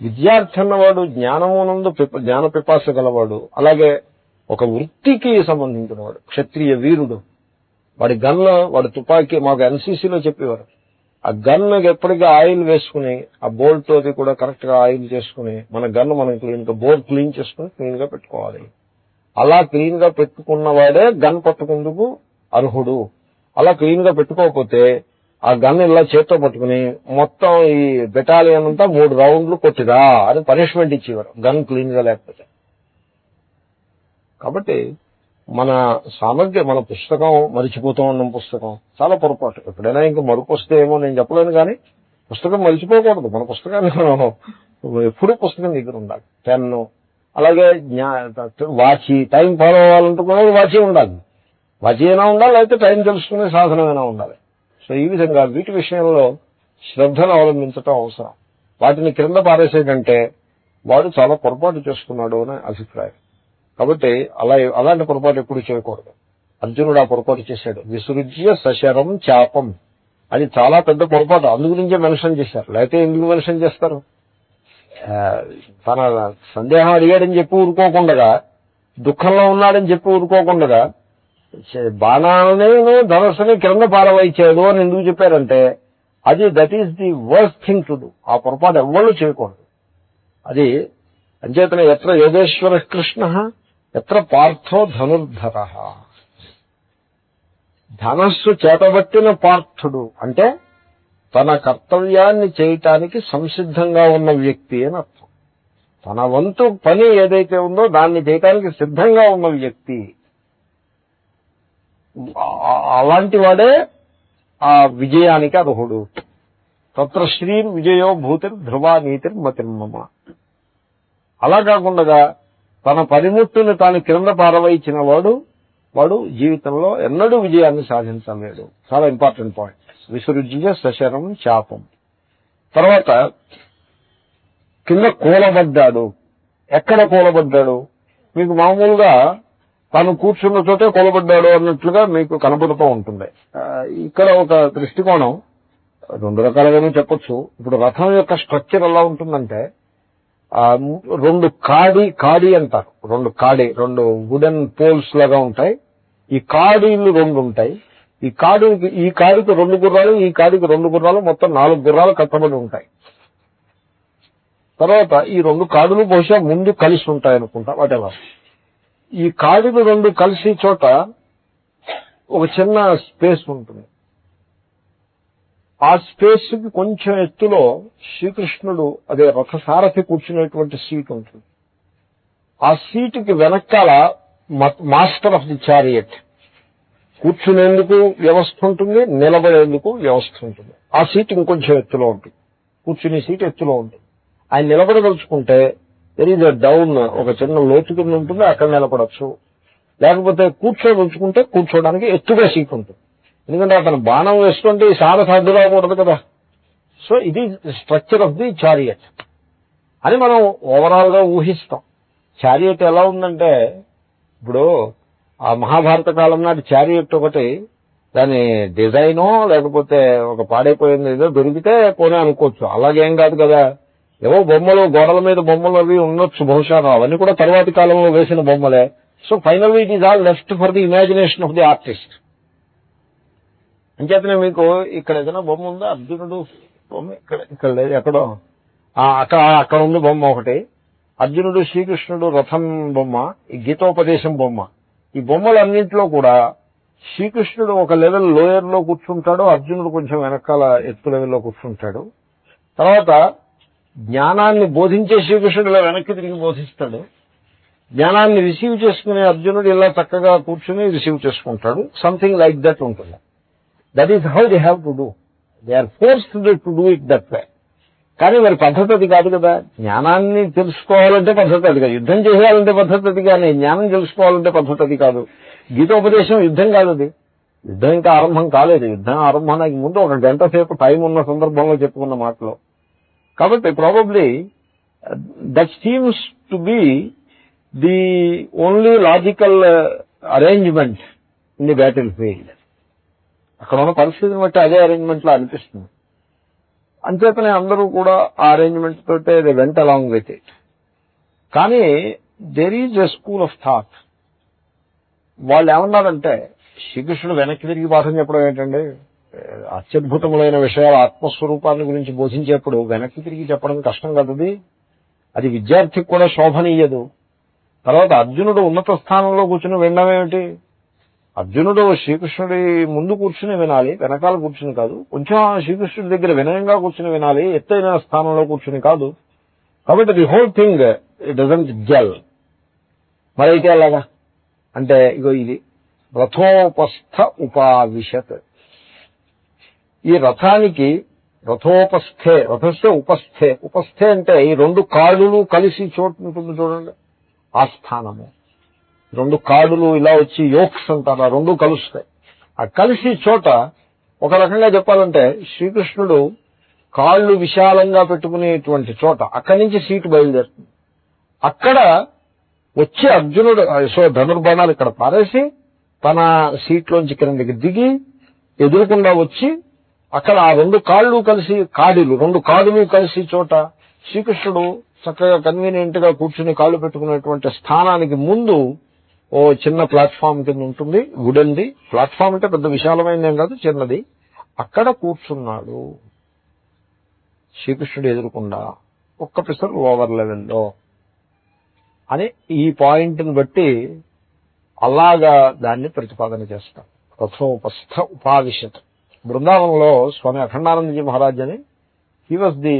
విద్యార్థి అన్నవాడు జ్ఞాన పిపాస గలవాడు, అలాగే ఒక వృత్తికి సంబంధించిన వాడు, క్షత్రియ వీరుడు, వాడి గన్ను, వాడి తుపాకీ, మాకు ఎన్సీసీలో చెప్పేవారు, ఆ గన్ను ఎప్పటికీ ఆయిల్ వేసుకుని, ఆ బోల్ట్ తోటి కూడా కరెక్ట్ గా ఆయిల్ చేసుకుని, మన గన్ను మనం క్లీన్ గా బోర్డు క్లీన్ చేసుకుని క్లీన్ గా పెట్టుకోవాలి. అలా క్లీన్ గా పెట్టుకున్న వాడే గన్ పట్టుకుందుకు అర్హుడు. అలా క్లీన్ గా పెట్టుకోకపోతే ఆ గన్ ఇలా చేత్తో పట్టుకుని మొత్తం ఈ బెటాలియన్ అంతా 3 రౌండ్లు కొట్టిరా అని పనిష్మెంట్ ఇచ్చేవారు, గన్ క్లీన్ గా లేకపోతే. కాబట్టి మన సామగ్రి, మన పుస్తకం, మరిచిపోతూ ఉన్న పుస్తకం చాలా పొరపాటు. ఎప్పుడైనా ఇంకా మరుపు వస్తే ఏమో నేను చెప్పలేను, కానీ పుస్తకం మరిచిపోకూడదు. మన పుస్తకాన్ని మనం ఎప్పుడూ పుస్తకం దగ్గర ఉండాలి. పెన్ను, అలాగే వాచి, టైం ఫాలో అవ్వాలంటే కూడా వాచి ఉండాలి. వాచి అయినా ఉండాలి, లేకపోతే టైం తెలుసుకునే సాధనమైనా ఉండాలి. సో ఈ విధంగా వీటి విషయంలో శ్రద్ధను అవలంబించడం అవసరం. వాటిని క్రింద పారేసేటంటే వాడు చాలా పొరపాటు చేస్తున్నాడు అనే అభిప్రాయం. కాబట్టి అలాంటి పొరపాటు ఎప్పుడు చేయకూడదు. అర్జునుడు ఆ పొరపాటు చేశాడు. విసృజ్య సశరం చాపం, అది చాలా పెద్ద పొరపాటు. అందు గురించే మెన్షన్ చేశారు, లేకపోతే ఎందుకు మెన్షన్ చేస్తారు? తన సందేహం అడిగాడని చెప్పి ఊరుకోకుండా, దుఃఖంలో ఉన్నాడని చెప్పి ఊరుకోకుండా, బాణాలను ధనస్సుని క్రింద పారవైచాడు అని ఎందుకు చెప్పారంటే, that is the worst thing to do. ఆ పొరపాటు ఎవ్వరూ చేయకూడదు. అది అంచేతనే ఎత్ర యోగేశ్వర కృష్ణ ఎత్ర పార్థో ధనుర్ధర. ధనస్సు చేతబట్టిన పార్థుడు అంటే తన కర్తవ్యాన్ని చేయటానికి సంసిద్ధంగా ఉన్న వ్యక్తి అని అర్థం. తన వంతు పని ఏదైతే ఉందో దాన్ని చేయటానికి సిద్ధంగా ఉన్న వ్యక్తి, అలాంటి వాడే ఆ విజయానికి అర్హుడు. తత్ర శ్రీర్ విజయో భూతిర్ ధ్రువా నీతిర్ మతిర్మమ. అలా కాకుండా తన పనిముట్టుని తాను క్రింద పారవయించిన వాడు జీవితంలో ఎన్నడూ విజయాన్ని సాధించలేడు. చాలా ఇంపార్టెంట్ పాయింట్. విసృజ్య సశరం చాపం. తర్వాత కింద కూలబడ్డాడు. ఎక్కడ కూలబడ్డాడు? మీకు మామూలుగా తాను కూర్చున్న చోటే కూలబడ్డాడు అన్నట్లుగా మీకు కనబడుతూ ఉంటుంది. ఇక్కడ ఒక దృష్టికోణం 2 రకాలుగానే చెప్పొచ్చు. ఇప్పుడు రథం యొక్క స్ట్రక్చర్ ఎలా ఉంటుందంటే, 2 కాడి అంటారు. 2 వుడెన్ పోల్స్ లాగా ఉంటాయి. ఈ కాడీలు 2 ఉంటాయి. ఈ కాడికి 2 గుర్రాలు, ఈ కాడికి 2 గుర్రాలు, మొత్తం 4 గుర్రాలు కట్టబడి ఉంటాయి. తర్వాత ఈ 2 కాడులు బహుశా ముందు కలిసి ఉంటాయి అనుకుంటా. వాటెవర్, ఈ కాడులు 2 కలిసి చోట ఒక చిన్న స్పేస్ ఉంటుంది. ఆ స్పేస్ కి కొంచెం ఎత్తులో శ్రీకృష్ణుడు, అదే రథసారథి కూర్చునేటువంటి సీట్ ఉంటుంది. ఆ సీటుకి వెనకాల మాస్టర్ ఆఫ్ ది చారియట్ కూర్చునేందుకు వ్యవస్థ ఉంటుంది, నిలబడేందుకు వ్యవస్థ ఉంటుంది. ఆ సీట్ ఇంకొంచెం ఎత్తులో ఉంటుంది. కూర్చునే సీట్ ఎత్తులో ఉంటుంది. ఆయన నిలబడదలుచుకుంటే దెర్ ఈజ్ ఎ డౌన్, ఒక చిన్న లోతు కింద ఉంటుంది, అక్కడ నిలబడచ్చు. లేకపోతే కూర్చోదలుచుకుంటే కూర్చోడానికి ఎత్తుగా సీట్ ఉంటుంది. ఎందుకంటే అతను బాణం వేసుకుంటే ఈ సారథి అడ్డు రాకూడదు కదా. సో ఇది స్ట్రక్చర్ ఆఫ్ ది చారియట్ అని మనం ఓవరాల్ గా ఊహిస్తాం. చారియట్ ఎలా ఉందంటే, ఇప్పుడు ఆ మహాభారత కాలం నాటి చారియట్ ఒకటి, దాని డిజైనో లేకపోతే ఒక పాడైపోయింది ఏదో దొరికితే పోనీ అనుకోవచ్చు. అలాగేం కాదు కదా. ఏవో బొమ్మలు, గోడల మీద బొమ్మలు అవి ఉండొచ్చు బహుశా, అవన్నీ కూడా తర్వాతి కాలంలో వేసిన బొమ్మలే. So finally it is all left for the imagination of the artist. అంచేతనే మీకు ఇక్కడ ఏదైనా బొమ్మ ఉందా? అర్జునుడు బొమ్మ ఇక్కడ లేదు, ఎక్కడో అక్కడ ఉంది బొమ్మ ఒకటి. అర్జునుడు, శ్రీకృష్ణుడు రథం బొమ్మ, ఈ గీతోపదేశం బొమ్మ. ఈ బొమ్మలన్నింటిలో కూడా శ్రీకృష్ణుడు ఒక లెవెల్ లోయర్ లో కూర్చుంటాడు, అర్జునుడు కొంచెం వెనకాల ఎత్తు లెవెల్లో కూర్చుంటాడు. తర్వాత జ్ఞానాన్ని బోధించే శ్రీకృష్ణుడు ఇలా వెనక్కి తిరిగి బోధిస్తాడు. జ్ఞానాన్ని రిసీవ్ చేసుకునే అర్జునుడు ఇలా చక్కగా కూర్చుని రిసీవ్ చేసుకుంటాడు. సంథింగ్ లైక్ దట్ ఉంటుంది. That is how they have to do. They are forced to do it that way. కానీ మరి పద్ధతి అది కాదు కదా. జ్ఞానాన్ని తెలుసుకోవాలంటే పద్ధతి అది కాదు. యుద్ధం చేయాలంటే పద్ధతి అది, కానీ జ్ఞానం తెలుసుకోవాలంటే పద్ధతి అది కాదు. గీతోపదేశం యుద్ధం కాదు అది. యుద్ధం ఇంకా ఆరంభం కాలేదు. యుద్ధం ఆరంభానికి ముందు ఒక గంట సేపు టైం ఉన్న సందర్భంలో చెప్పుకున్న మాటలో. కాబట్టి probably that seems to be the only logical arrangement in the battle field. అక్కడ ఉన్న పరిస్థితిని బట్టి అదే అరేంజ్మెంట్ లో అనిపిస్తుంది. అంచేతనే అందరూ కూడా ఆ అరేంజ్మెంట్ తోటే they went along with it. కానీ there is a school of thought. వాళ్ళు ఏమన్నారంటే, శ్రీకృష్ణుడు వెనక్కి తిరిగి పాఠం చెప్పడం ఏంటండి, అత్యద్భుతములైన విషయాలు ఆత్మస్వరూపాన్ని గురించి బోధించేప్పుడు వెనక్కి తిరిగి చెప్పడం కష్టం కదది, అది విద్యార్థికి కూడా శోభనీయదు. తర్వాత అర్జునుడు ఉన్నత స్థానంలో కూర్చుని వినడం ఏమిటి? అర్జునుడు శ్రీకృష్ణుడి ముందు కూర్చుని వినాలి, వెనకాల కూర్చుని కాదు. కొంచెం శ్రీకృష్ణుడి దగ్గర వినయంగా కూర్చుని వినాలి, ఎత్తైన స్థానంలో కూర్చుని కాదు. కాబట్టి the whole thing it doesn't gel. మరైతే అలాగా అంటే ఇగో ఇది రథోపస్థ ఉపావిశత్. ఈ రథానికి రథోపస్థే, రథస్థే ఉపస్థే, ఉపస్థే అంటే ఈ రెండు కాడులు కలిసి చోటు ఉంటుంది చూడండి, ఆ స్థానము. రెండు కాడులు ఇలా వచ్చి యోక్స్ అంటారు, ఆ రెండు కలుస్తాయి. ఆ కలిసి చోట ఒక రకంగా చెప్పాలంటే శ్రీకృష్ణుడు కాళ్ళు విశాలంగా పెట్టుకునేటువంటి చోట అక్కడి నుంచి సీటు బయలుదేరుతుంది. అక్కడ వచ్చి అర్జునుడు ధనుర్బాణాలు ఇక్కడ పారేసి తన సీట్లోంచి కిందకి దిగి ఎదురుకుండా వచ్చి అక్కడ ఆ రెండు కాళ్ళు కలిసి రెండు కాడులు కలిసి చోట శ్రీకృష్ణుడు చక్కగా కన్వీనియంట్ గా కూర్చుని కాళ్ళు పెట్టుకునేటువంటి స్థానానికి ముందు ఓ చిన్న ప్లాట్ఫామ్ కింద ఉంటుంది, వుడెన్ది. ప్లాట్ఫామ్ అంటే పెద్ద విశాలమైనదేం కాదు, చిన్నది. అక్కడ కూర్చున్నాడు శ్రీకృష్ణుడు ఎదురుకుండా, ఒక్క పిసర్ లోవర్ లెవెల్లో అని ఈ పాయింట్ని బట్టి అలాగా దాన్ని ప్రతిపాదన చేస్తాం. రథోపస్థ ఉపావిశత్. బృందావనంలో స్వామి అఖండానందజీ మహారాజ్ అని, he was the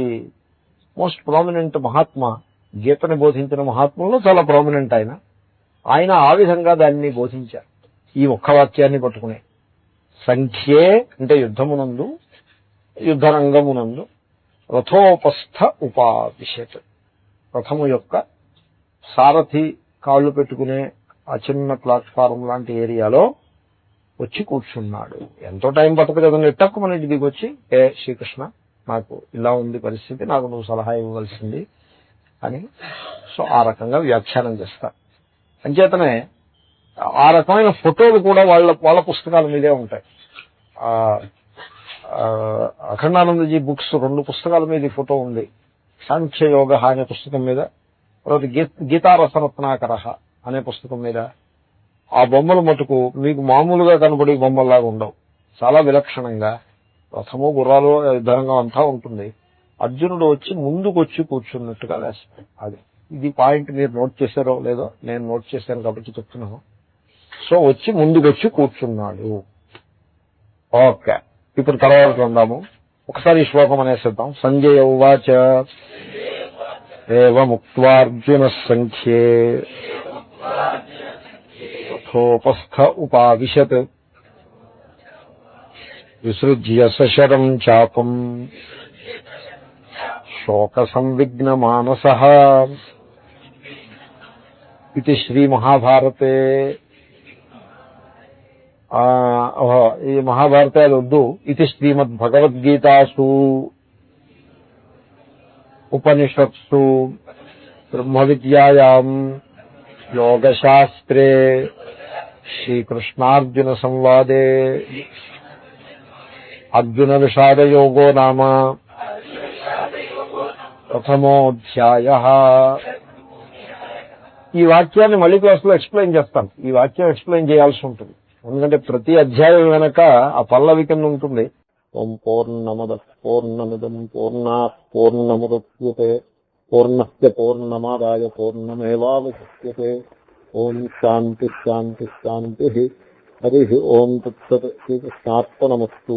most prominent mahatma. గీతని బోధించిన మహాత్ముల్లో చాలా ప్రామినెంట్ ఆయన ఆ విధంగా దాన్ని బోధించారు. ఈ ఒక్క వాక్యాన్ని పట్టుకునే సంఖ్యే అంటే యుద్ధమునందు, యుద్ధరంగమునందు రథోపస్థ ఉపావిశత్, రథము యొక్క సారథి కాళ్లు పెట్టుకునే ఆ చిన్న ప్లాట్ఫారం లాంటి ఏరియాలో వచ్చి కూర్చున్నాడు. ఎంతో టైం పట్టదు కదండి, ఎట్టక్కుమని దిగొచ్చి, శ్రీకృష్ణ నాకు ఇలా ఉంది పరిస్థితి, నాకు నువ్వు సలహా ఇవ్వవలసింది అని. సో ఆ రకంగా వ్యాఖ్యానం చేస్తారు. అంచేతనే ఆ రకమైన ఫోటోలు కూడా వాళ్ళ పుస్తకాల మీదే ఉంటాయి. అఖండానందజీ బుక్స్ 2 పుస్తకాల మీద ఫోటో ఉంది. సాంఖ్యయోగ అనే పుస్తకం మీద, తర్వాత గీతారసరత్నాకర అనే పుస్తకం మీద. ఆ బొమ్మలు మటుకు మీకు మామూలుగా కనబడి బొమ్మల్లాగా ఉండవు, చాలా విలక్షణంగా రథము గుర్రాలు యుద్ధరంగం అంతా ఉంటుంది. అర్జునుడు వచ్చి ముందుకు వచ్చి కూర్చున్నట్టుగా వేస్తాడు. అది ఇది పాయింట్. మీరు నోట్ చేశారో లేదో, నేను నోట్ చేశాను కాబట్టి చెప్తున్నాను. సో వచ్చి ముందుకు వచ్చి కూర్చున్నాడు. ఓకే, ఇప్పుడు తర్వాత ఉందాము. ఒకసారి ఈ శ్లోకం అనేసిద్దాం. సంజయ ఉవాచ ఏవముక్త్వార్జున సంఖ్యే రథోపస్థ ఉపావిశత్ విసృజ్య సశరం చాపం శోక సంవిఘ్న మానసః ఇది శ్రీ మహాభారతే. ఈ మహాభారతాలు వద్దు, ఇది శ్రీమద్ భగవద్గీతాసు ఉపనిషత్సు బ్రహ్మ విద్యాయాం యోగశాస్త్రే శ్రీకృష్ణార్జున సంవాదే అర్జున విషాదయోగో నామ ప్రథమోధ్యాయః. ఈ వాక్యాన్ని మళ్ళీ క్లాసులో ఎక్స్ప్లెయిన్ చేస్తాను. ఈ వాక్యం ఎక్స్ప్లెయిన్ చేయాల్సి ఉంటుంది, ఎందుకంటే ప్రతి అధ్యాయం వెనక ఆ పల్లవి కింద ఉంటుంది. ఓం పూర్ణమద పూర్ణమిదం పూర్ణాత్ పూర్ణముదచ్యతే పూర్ణస్య పూర్ణమాదాయ పూర్ణమేవావశిష్యతే. ఓం శాంతి శాంతి శాంతి. హరి ఓం తత్సత్. శ్రీకృష్ణార్పణమస్తు.